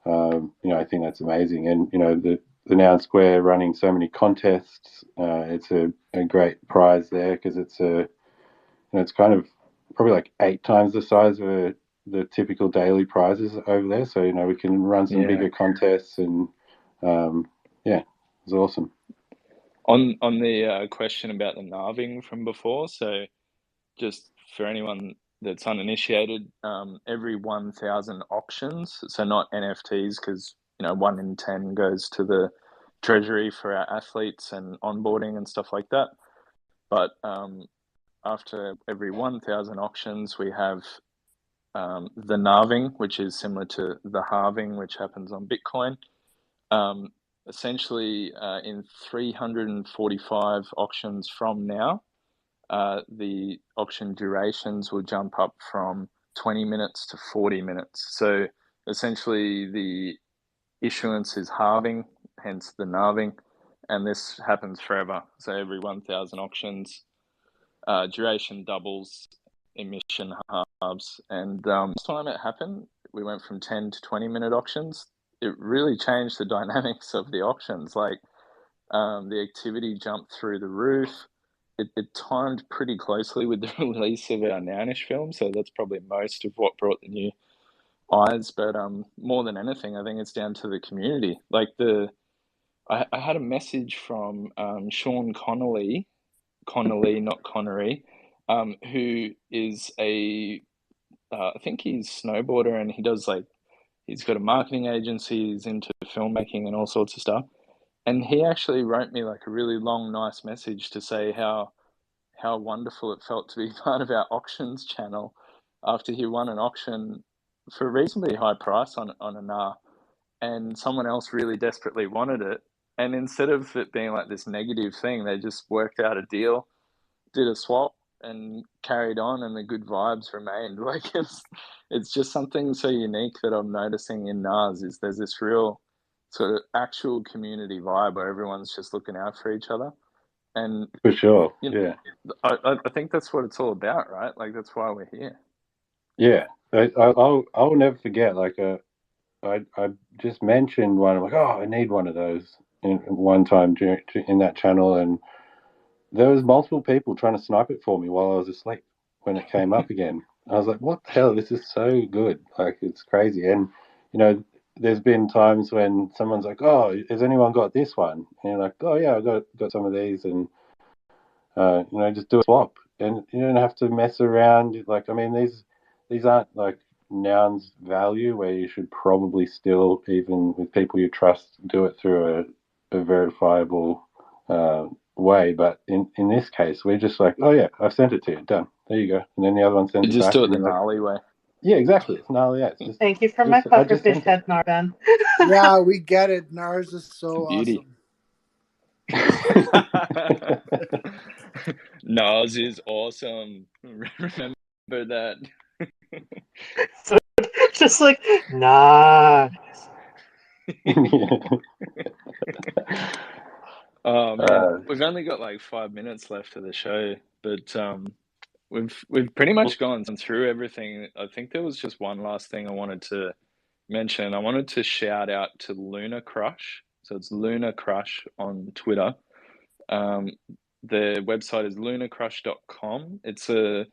I think that's amazing. And the Noun Square running so many contests, it's a great prize there, because it's it's kind of probably like 8 times the size of the typical daily prizes over there. So we can run some bigger contests, and it's awesome. On the question about the narving from before, so just for anyone that's uninitiated, every 1,000 auctions, so not NFTs, because 1 in 10 goes to the treasury for our athletes and onboarding and stuff like that. But after every 1,000 auctions, we have the narving, which is similar to the halving, which happens on Bitcoin. Essentially, in 345 auctions from now, the auction durations will jump up from 20 minutes to 40 minutes. So essentially, the issuance is halving, hence the narving, and this happens forever. So every 1,000 auctions, duration doubles, emission halves. And last time it happened we went from 10 to 20-minute auctions, it really changed the dynamics of the auctions. Like the activity jumped through the roof. It timed pretty closely with the release of our Nounish film, so that's probably most of what brought the new eyes. But more than anything, I think it's down to the community. Like I had a message from Sean Connolly, not Connery, who is I think he's a snowboarder, and he's got a marketing agency, he's into filmmaking and all sorts of stuff. And he actually wrote me like a really long, nice message to say how wonderful it felt to be part of our auctions channel after he won an auction for a reasonably high price on a Gnarr, and someone else really desperately wanted it. And instead of it being like this negative thing, they just worked out a deal, did a swap, and carried on, and the good vibes remained. Like it's just something so unique that I'm noticing in Gnars is there's this real sort of actual community vibe where everyone's just looking out for each other. And for sure, you know, I think that's what it's all about, right? Like that's why we're here. Yeah, I'll never forget. Like I just mentioned one. I'm like, oh, I need one of those. In one time in that channel, and there was multiple people trying to snipe it for me while I was asleep when it came up again. I was like, what the hell? This is so good. Like, it's crazy. And, you know, there's been times when someone's like, oh, has anyone got this one? And you're like, oh, yeah, I got some of these. And, you know, just do a swap. And you don't have to mess around. Like, I mean, these aren't like Nouns value where you should probably still, even with people you trust, do it through a verifiable way. But in this case, we're just like, oh yeah, I've sent it to you, done, there you go. And then the other one sends it just back. do it the gnarly way. Yeah, exactly. It's gnarly. Yeah, it's just, Thank you for my pufferfish head, Narben. Yeah, we get it. Gnars is so Beauty. awesome. Gnars is awesome. Remember that. So, just like, nah. Oh man, we've only got like 5 minutes left of the show, but we've pretty much gone through everything. I think there was just one last thing I wanted to mention. I wanted to shout out to Luna Crush. So it's Luna Crush on Twitter. Their website is lunacrush.com. It's a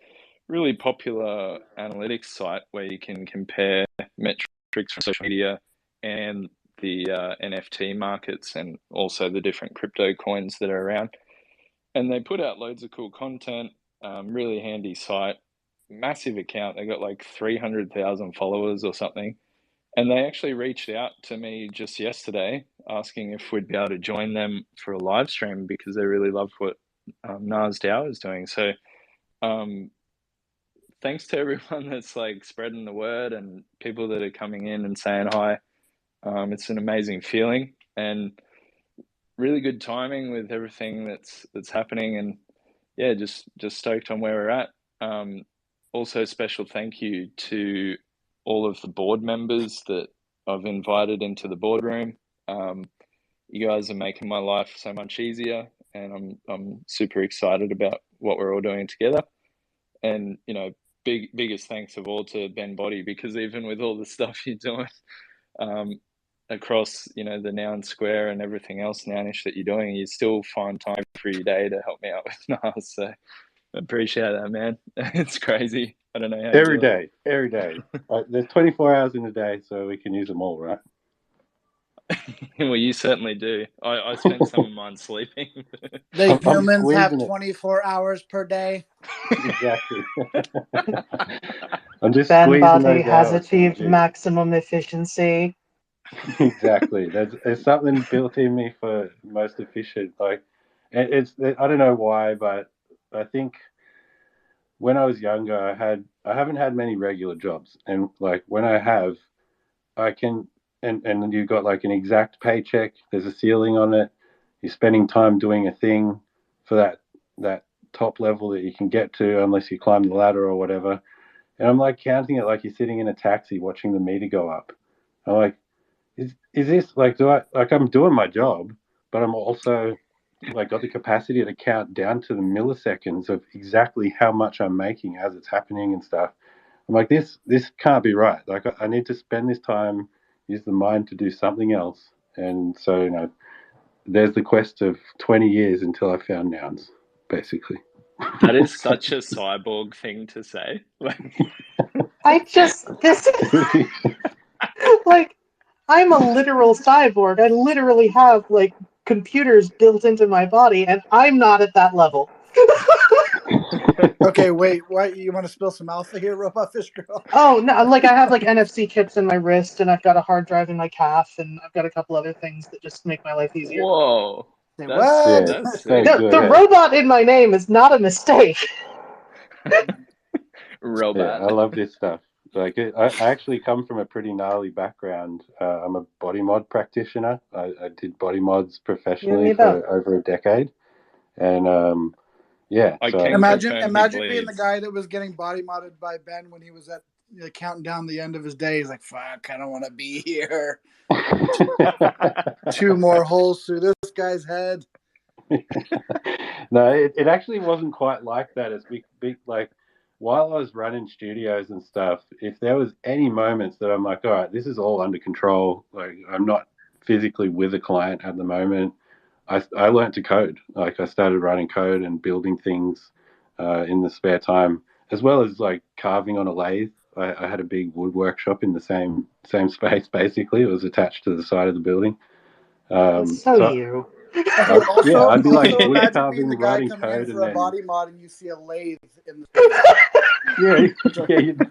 really popular analytics site where you can compare metrics from social media and the NFT markets and also the different crypto coins that are around. And they put out loads of cool content, really handy site, massive account. They got like 300,000 followers or something. And they actually reached out to me just yesterday asking if we'd be able to join them for a live stream because they really love what Gnars DAO is doing. So thanks to everyone that's like spreading the word and people that are coming in and saying hi. It's an amazing feeling and really good timing with everything that's happening. And yeah, just stoked on where we're at. Also, special thank you to all of the board members that I've invited into the boardroom. You guys are making my life so much easier, and I'm super excited about what we're all doing together. And you know, biggest thanks of all to Ben Body, because even with all the stuff you're doing across, you know, the Nouns Square and everything else Nounish that you're doing, you still find time for your day to help me out with Gnars. So I appreciate that, man. It's crazy. I don't know how every day. There's 24 hours in a day, so we can use them all, right? Well, you certainly do. I spend some of mine sleeping. The humans have 24 hours per day. Exactly. I'm just Ben squeezing Body those has hours. achieved maximum efficiency. Exactly. There's something built in me for most efficient. Like it's I don't know why, but I think when I was younger, I haven't had many regular jobs, and like when I have, I can and you've got like an exact paycheck. There's a ceiling on it. You're spending time doing a thing for that top level that you can get to, unless you climb the ladder or whatever. And I'm like counting it like you're sitting in a taxi watching the meter go up. I'm like, is this like, I'm doing my job, but I'm also like got the capacity to count down to the milliseconds of exactly how much I'm making as it's happening and stuff. I'm like, this can't be right. Like, I need to spend this time, use the mind to do something else. And so, there's the quest of 20 years until I found nouns, basically. That is such a cyborg thing to say. Like, I'm a literal cyborg. I literally have, like, computers built into my body, and I'm not at that level. Okay, wait. What? You want to spill some alpha here, Robot Fish Girl? Oh, no, like, I have, like, NFC chips in my wrist, and I've got a hard drive in my calf, and I've got a couple other things that just make my life easier. Whoa. Say That's what? that's very sick. good. The robot in my name is not a mistake. Robot. Yeah, I love this stuff. Like, I actually come from a pretty gnarly background. I'm a body mod practitioner. I did body mods professionally for over a decade, and yeah. I So can Imagine confirm he being the bleeds. guy that was getting body modded by Ben when he was at counting down the end of his day. He's like, "Fuck, I don't want to be here." 2 more holes through this guy's head. No, it actually wasn't quite like that. It's big, like, while I was running studios and stuff, if there was any moments that I'm like, all right, this is all under control, like, I'm not physically with a client at the moment, I learned to code. Like, I started writing code and building things in the spare time, as well as, like, carving on a lathe. I had a big wood workshop in the same space, basically. It was attached to the side of the building. You. Yeah, I'd be like also wood imagine being the carving, guy writing coming in code, for and a then body mod and you see a lathe in the space.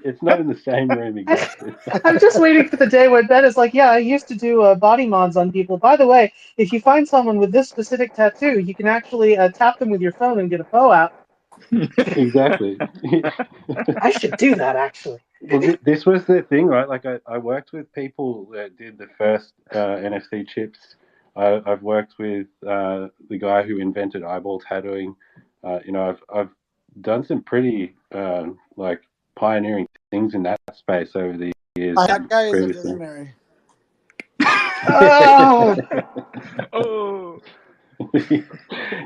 it's not in the same room exactly. I'm just waiting for the day when Ben is like, yeah, I used to do body mods on people. By the way, if you find someone with this specific tattoo, you can actually tap them with your phone and get a bow out. Exactly. I should do that, actually. Well, this was the thing, right? Like, I worked with people that did the first NFC chips. I've worked with the guy who invented eyeball tattooing. I've done some pretty like pioneering things in that space over the years. That guy is a Previously. visionary. Oh.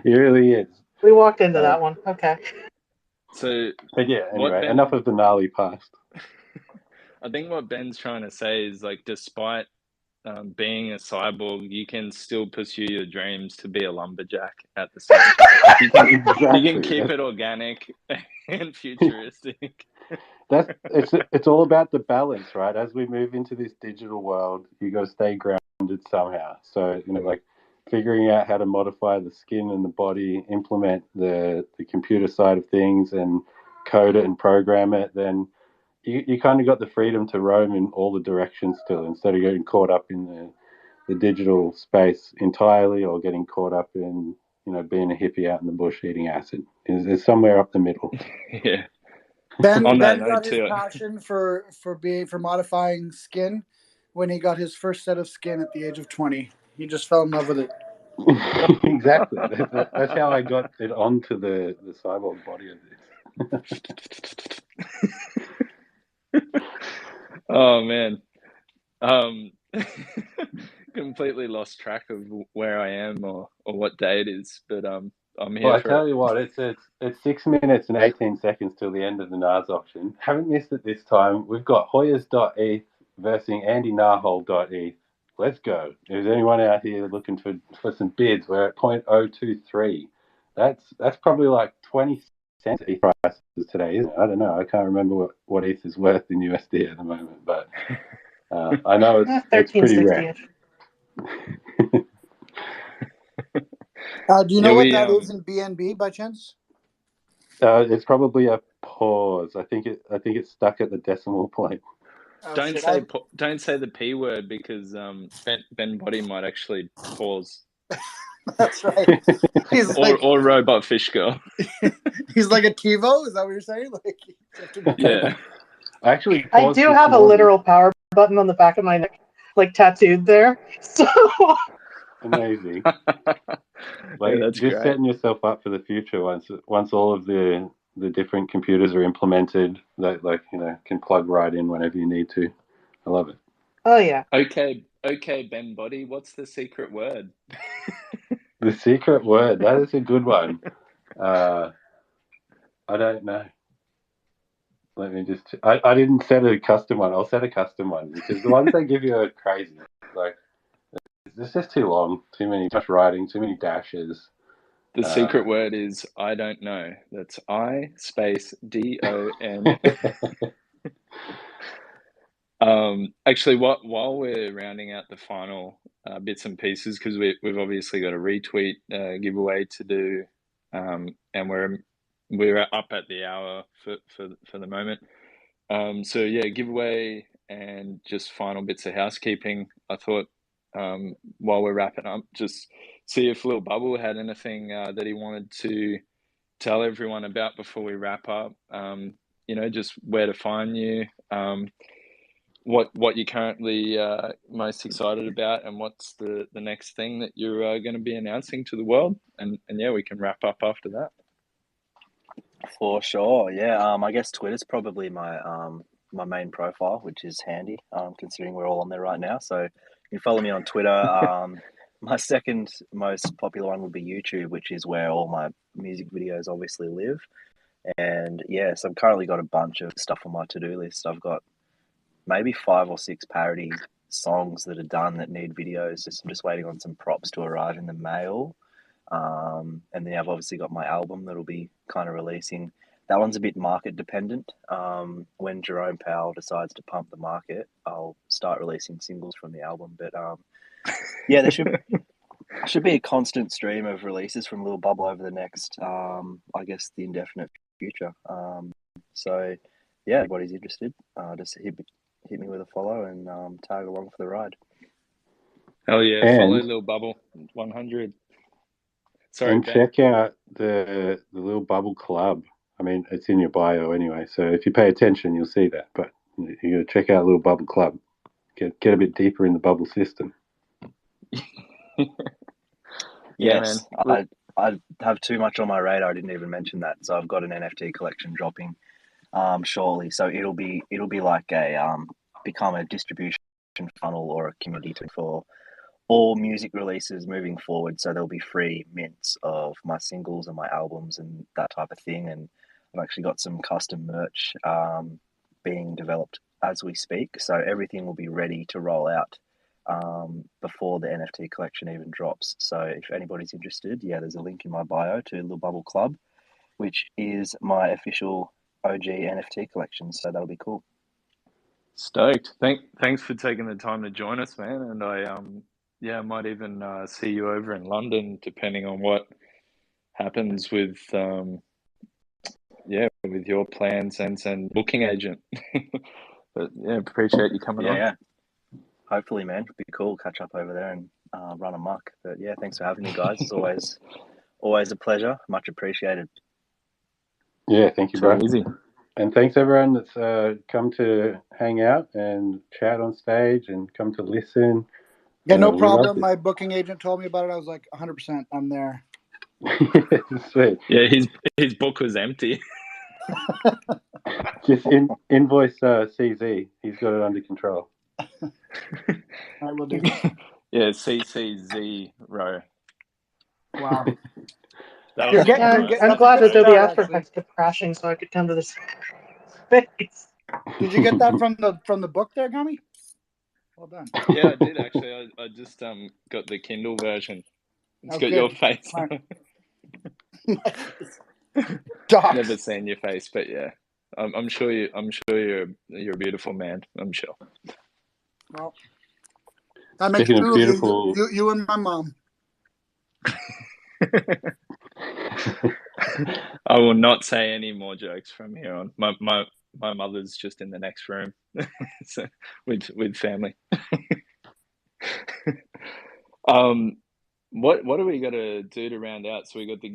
He really is. We walked into that one. Okay. So, but yeah, anyway, enough of the gnarly past. I think what Ben's trying to say is, like, despite being a cyborg, you can still pursue your dreams to be a lumberjack at the same time. You can keep it organic and futuristic. It's all about the balance, right? As we move into this digital world, you got to stay grounded somehow. So, like, figuring out how to modify the skin and the body, implement the computer side of things, and code it and program it, then you kind of got the freedom to roam in all the directions still, instead of getting caught up in the digital space entirely, or getting caught up in being a hippie out in the bush eating acid. There's somewhere up the middle. Yeah. Ben On that got note, his too. passion for modifying skin when he got his first set of skin at the age of 20. He just fell in love with it. Exactly. That's how I got it onto the cyborg body of this. Oh man, completely lost track of where I am or what day it is, but I'm here. Well, I tell you what, it's 6 minutes and 18 seconds till the end of the Gnars auction. Haven't missed it this time. We've got Hoyers.eth versus AndyNarhol.eth. Let's go. Is anyone out here looking for some bids? We're at 0.023. That's probably like 20 cents ETH prices today, isn't it? I don't know. I can't remember what ETH is worth in USD at the moment, but I know it's pretty rare. Do you know what that is in BNB by chance? It's probably a pause. I think it's stuck at the decimal point. Don't say the P word, because Ben Body might actually pause. That's right. He's or Robot Fish Girl. He's like a TiVo. Is that what you're saying? Yeah. I do have a literal power button on the back of my neck, like tattooed there. So amazing. That's just great. setting yourself up for the future once all of the different computers are implemented, that can plug right in whenever you need to. I love it. Oh yeah. Okay, Ben Body, what's the secret word? The secret word, that is a good one. I don't know. Let me just. I didn't set a custom one. I'll set a custom one because the ones they give you are crazy. Like, it's just too long, too much writing, too many dashes. The secret word is I don't know. That's I space DON. Actually, while we're rounding out the final bits and pieces, because we've obviously got a retweet giveaway to do, and we're up at the hour for the moment. So yeah, giveaway and just final bits of housekeeping. I thought while we're wrapping up, just see if Lil Bubble had anything that he wanted to tell everyone about before we wrap up. Just where to find you, what you're currently most excited about, and what's the next thing that you're going to be announcing to the world. And yeah, we can wrap up after that. For sure, yeah. I guess Twitter's probably my my main profile, which is handy, considering we're all on there right now. So you can follow me on Twitter. My second most popular one would be YouTube, which is where all my music videos obviously live. And yeah, so I've currently got a bunch of stuff on my to-do list. I've got maybe 5 or 6 parody songs that are done that need videos. I'm just waiting on some props to arrive in the mail. And then I've obviously got my album that'll be kind of releasing. That one's a bit market dependent. When Jerome Powell decides to pump the market, I'll start releasing singles from the album. But yeah, there should be a constant stream of releases from Lil Bubble over the next, I guess, the indefinite future. So yeah, if anybody's interested, just hit me with a follow and tag along for the ride. Hell yeah, And- follow Lil Bubble 100. Sorry, and Ben. check out the Little Bubble Club. I mean, it's in your bio anyway, so if you pay attention, you'll see that. But you got to check out Little Bubble Club. Get a bit deeper in the bubble system. Yeah, Yes, man. I have too much on my radar. I didn't even mention that. So I've got an NFT collection dropping shortly. So it'll be like a become a distribution funnel or a community for all music releases moving forward. So there'll be free mints of my singles and my albums and that type of thing. And I've actually got some custom merch being developed as we speak. So everything will be ready to roll out before the NFT collection even drops. So if anybody's interested, yeah, there's a link in my bio to Little Bubble Club, which is my official OG NFT collection. So that'll be cool. Stoked. Thanks for taking the time to join us, man. And I might even see you over in London, depending on what happens with with your plans and booking agent. But yeah, appreciate you coming on. Yeah. Hopefully, man. It'd be cool. Catch up over there and run amok. But yeah, thanks for having me, guys. It's always a pleasure. Much appreciated. Yeah, thank you, bro. Too easy. And thanks everyone that's come to hang out and chat on stage and come to listen. Yeah, no We problem. loved it. My booking agent told me about it. I was like, 100%, I'm there. Sweet. Yeah, his book was empty. Just invoice CZ. He's got it under control. I will do. Yeah, CCZ row. Wow. That You're was getting- fun. you're getting- I'm that's a glad good Adobe start, After actually. Effects kept crashing so I could come to this space. Did you get that from the book there, Gummy? Well done. Yeah, I did actually. I just got the Kindle version. It's got Okay. your face. Right. Docs. Never seen your face, but yeah, I'm sure you're a beautiful man. I'm sure. Well, that makes Speaking of two beautiful- of you and my mom. I will not say any more jokes from here on. My mother's just in the next room, so with family. What do we got to do to round out? So we got to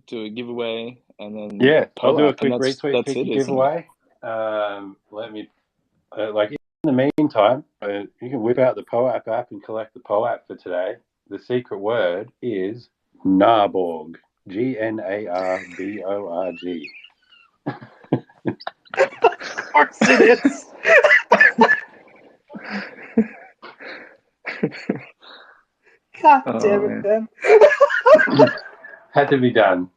do a giveaway, and then Yeah, I'll do a POAP, quick and retweet that's picky it, isn't it? giveaway. Let me, in the meantime, you can whip out the POAP app and collect the POAP for today. The secret word is Narborg. GNARBORG. Of course it is. God damn it, Ben. Had to be done.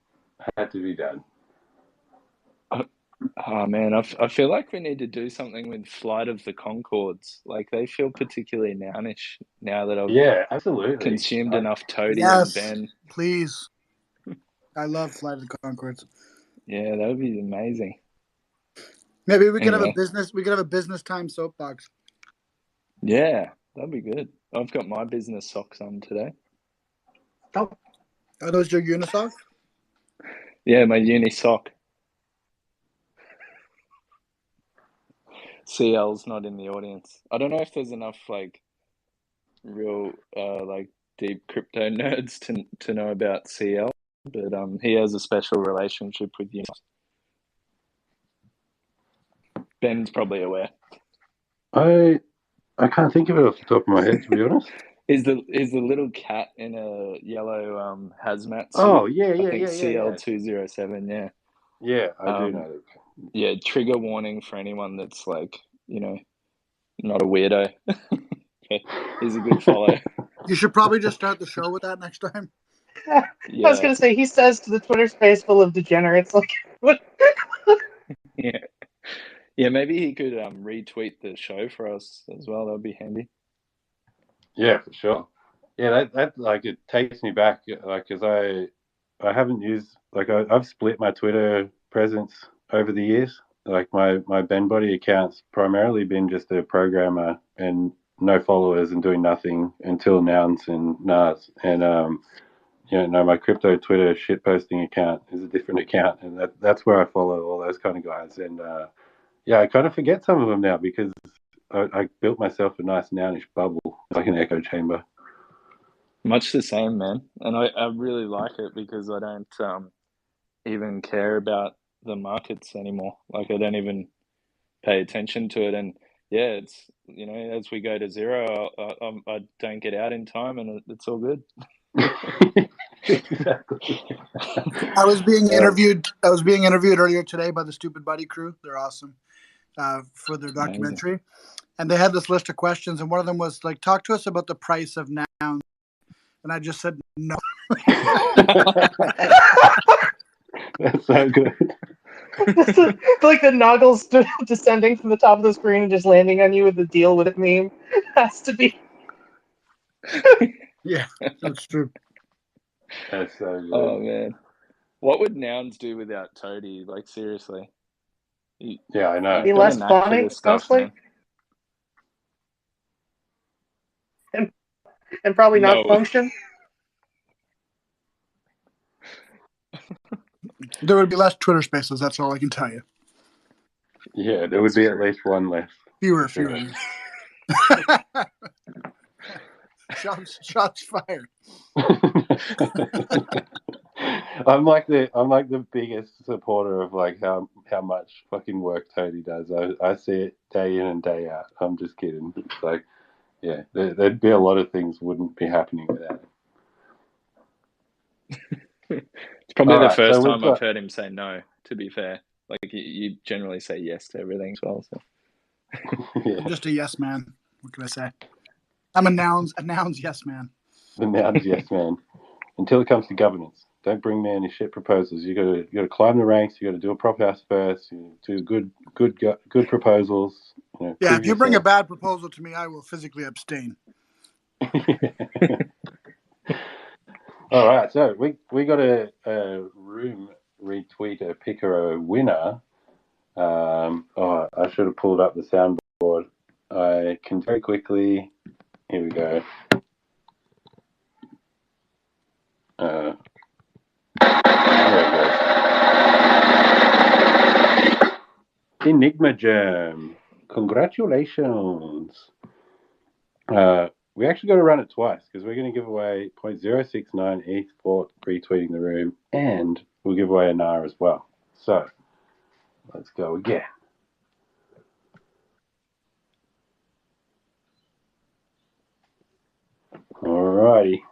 Oh man, I feel like we need to do something with Flight of the Conchords. Like they feel particularly nounish now that I've Yeah, absolutely. consumed enough Toady and Yes, Ben. please. I love Flight of the Conchords. Yeah, that would be amazing. Maybe we could have a Anyway. business. We could have a business time soapbox. Yeah, that'd be good. I've got my business socks on today. Oh, Are those your unisocks? Yeah, my uni sock. CL's not in the audience. I don't know if there's enough like real like deep crypto nerds to know about CL, but he has a special relationship with you. Ben's probably aware. I can't think of it off the top of my head, to be honest. Is the little cat in a yellow hazmat suit? Oh, yeah. I think CL207. Yeah. Yeah, I do know that. Yeah, trigger warning for anyone that's like, you know, not a weirdo. He's a good follow. You should probably just start the show with that next time. Yeah. I was gonna say he says to the Twitter space full of degenerates, like, what? Yeah. Yeah, maybe he could retweet the show for us as well. That'd be handy. Yeah, for sure. Yeah, that like it takes me back, like, because I haven't used, like, I've split my Twitter presence over the years. Like my Ben Body account's primarily been just a programmer and no followers and doing nothing until Nouns and Gnars. And my crypto Twitter shitposting account is a different account, and that's where I follow all those kind of guys. And yeah, I kind of forget some of them now because I built myself a nice nounish bubble, like an echo chamber. Much the same, man. And I really like it because I don't even care about the markets anymore. Like I don't even pay attention to it. And yeah, it's, you know, as we go to zero, I don't get out in time, and it's all good. Exactly. I was being interviewed. I was being interviewed earlier today by the Stupid Buddy crew. They're awesome for their documentary. Amazing. And they had this list of questions, and one of them was like, "Talk to us about the price of nouns." And I just said no. That's so good. Like the noggles descending from the top of the screen and just landing on you with the deal with it meme has to be. Yeah, that's true. That's so good. Oh man, what would Nouns do without Toady? Like seriously. Yeah, I know. Be less funny, mostly. And probably not function. There would be less Twitter spaces, that's all I can tell you. Yeah, there would be at least one less. Fewer. Shots fired. I'm like the biggest supporter of like how much fucking work Toady does. I see it day in and day out. I'm just kidding. It's like, yeah, there'd be a lot of things wouldn't be happening without it. It's probably the first time I've heard him say no, to be fair. Like you generally say yes to everything as well. So. Yeah. I'm just a yes man. What can I say? I'm a nouns yes man. The nouns yes man. Until it comes to governance, don't bring me any shit proposals. You gotta climb the ranks. You gotta do a prop house first. You do good proposals. Yeah, if you bring a bad proposal to me, I will physically abstain. All right, so we got a room retweeter picker a winner. I should have pulled up the soundboard. I can very quickly. Here we go. There it goes. Enigma Jam. Congratulations. We actually got to run it twice because we're going to give away 0.069 ETH for retweeting the room, and we'll give away a NAR as well. So let's go again. Alrighty.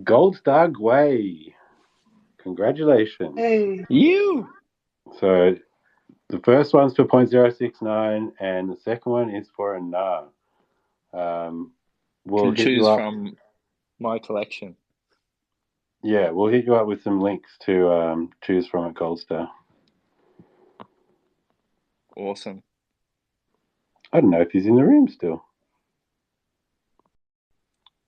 Gold Star Gway. Congratulations. Hey. You. So the first one's for 0.069 and the second one is for a NAR. We'll choose from my collection. Yeah, we'll hit you up with some links to choose from at Gold Star. Awesome. I don't know if he's in the room still.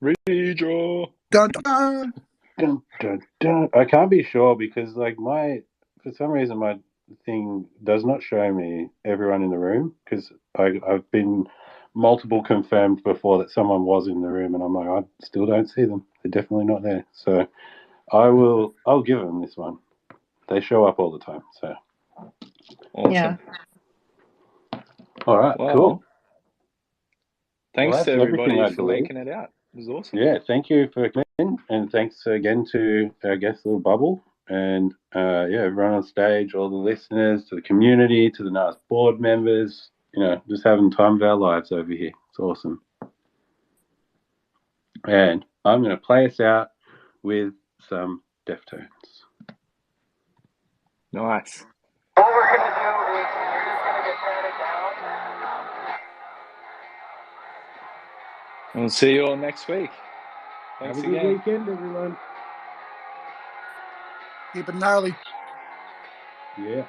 Redraw. Dun, dun. Dun, dun, dun. I can't be sure because for some reason my thing does not show me everyone in the room because I've been multiple confirmed before that someone was in the room and I'm like, I still don't see them. They're definitely not there. So I'll give them this one. They show up all the time. So Awesome. Yeah. all right, Well, cool. thanks Well, to that's everything, everybody I for believe. making it out. It was awesome. Yeah, thank you for coming, and thanks again to our guest, Little Bubble, and everyone on stage, all the listeners, to the community, to the NAS board members. Just having time of our lives over here. It's awesome. And I'm going to play us out with some Deftones. Nice. All we're gonna do is we're just gonna get started now. We'll see you all next week. Thanks Have a good again. weekend, everyone. Keep it gnarly. Yeah.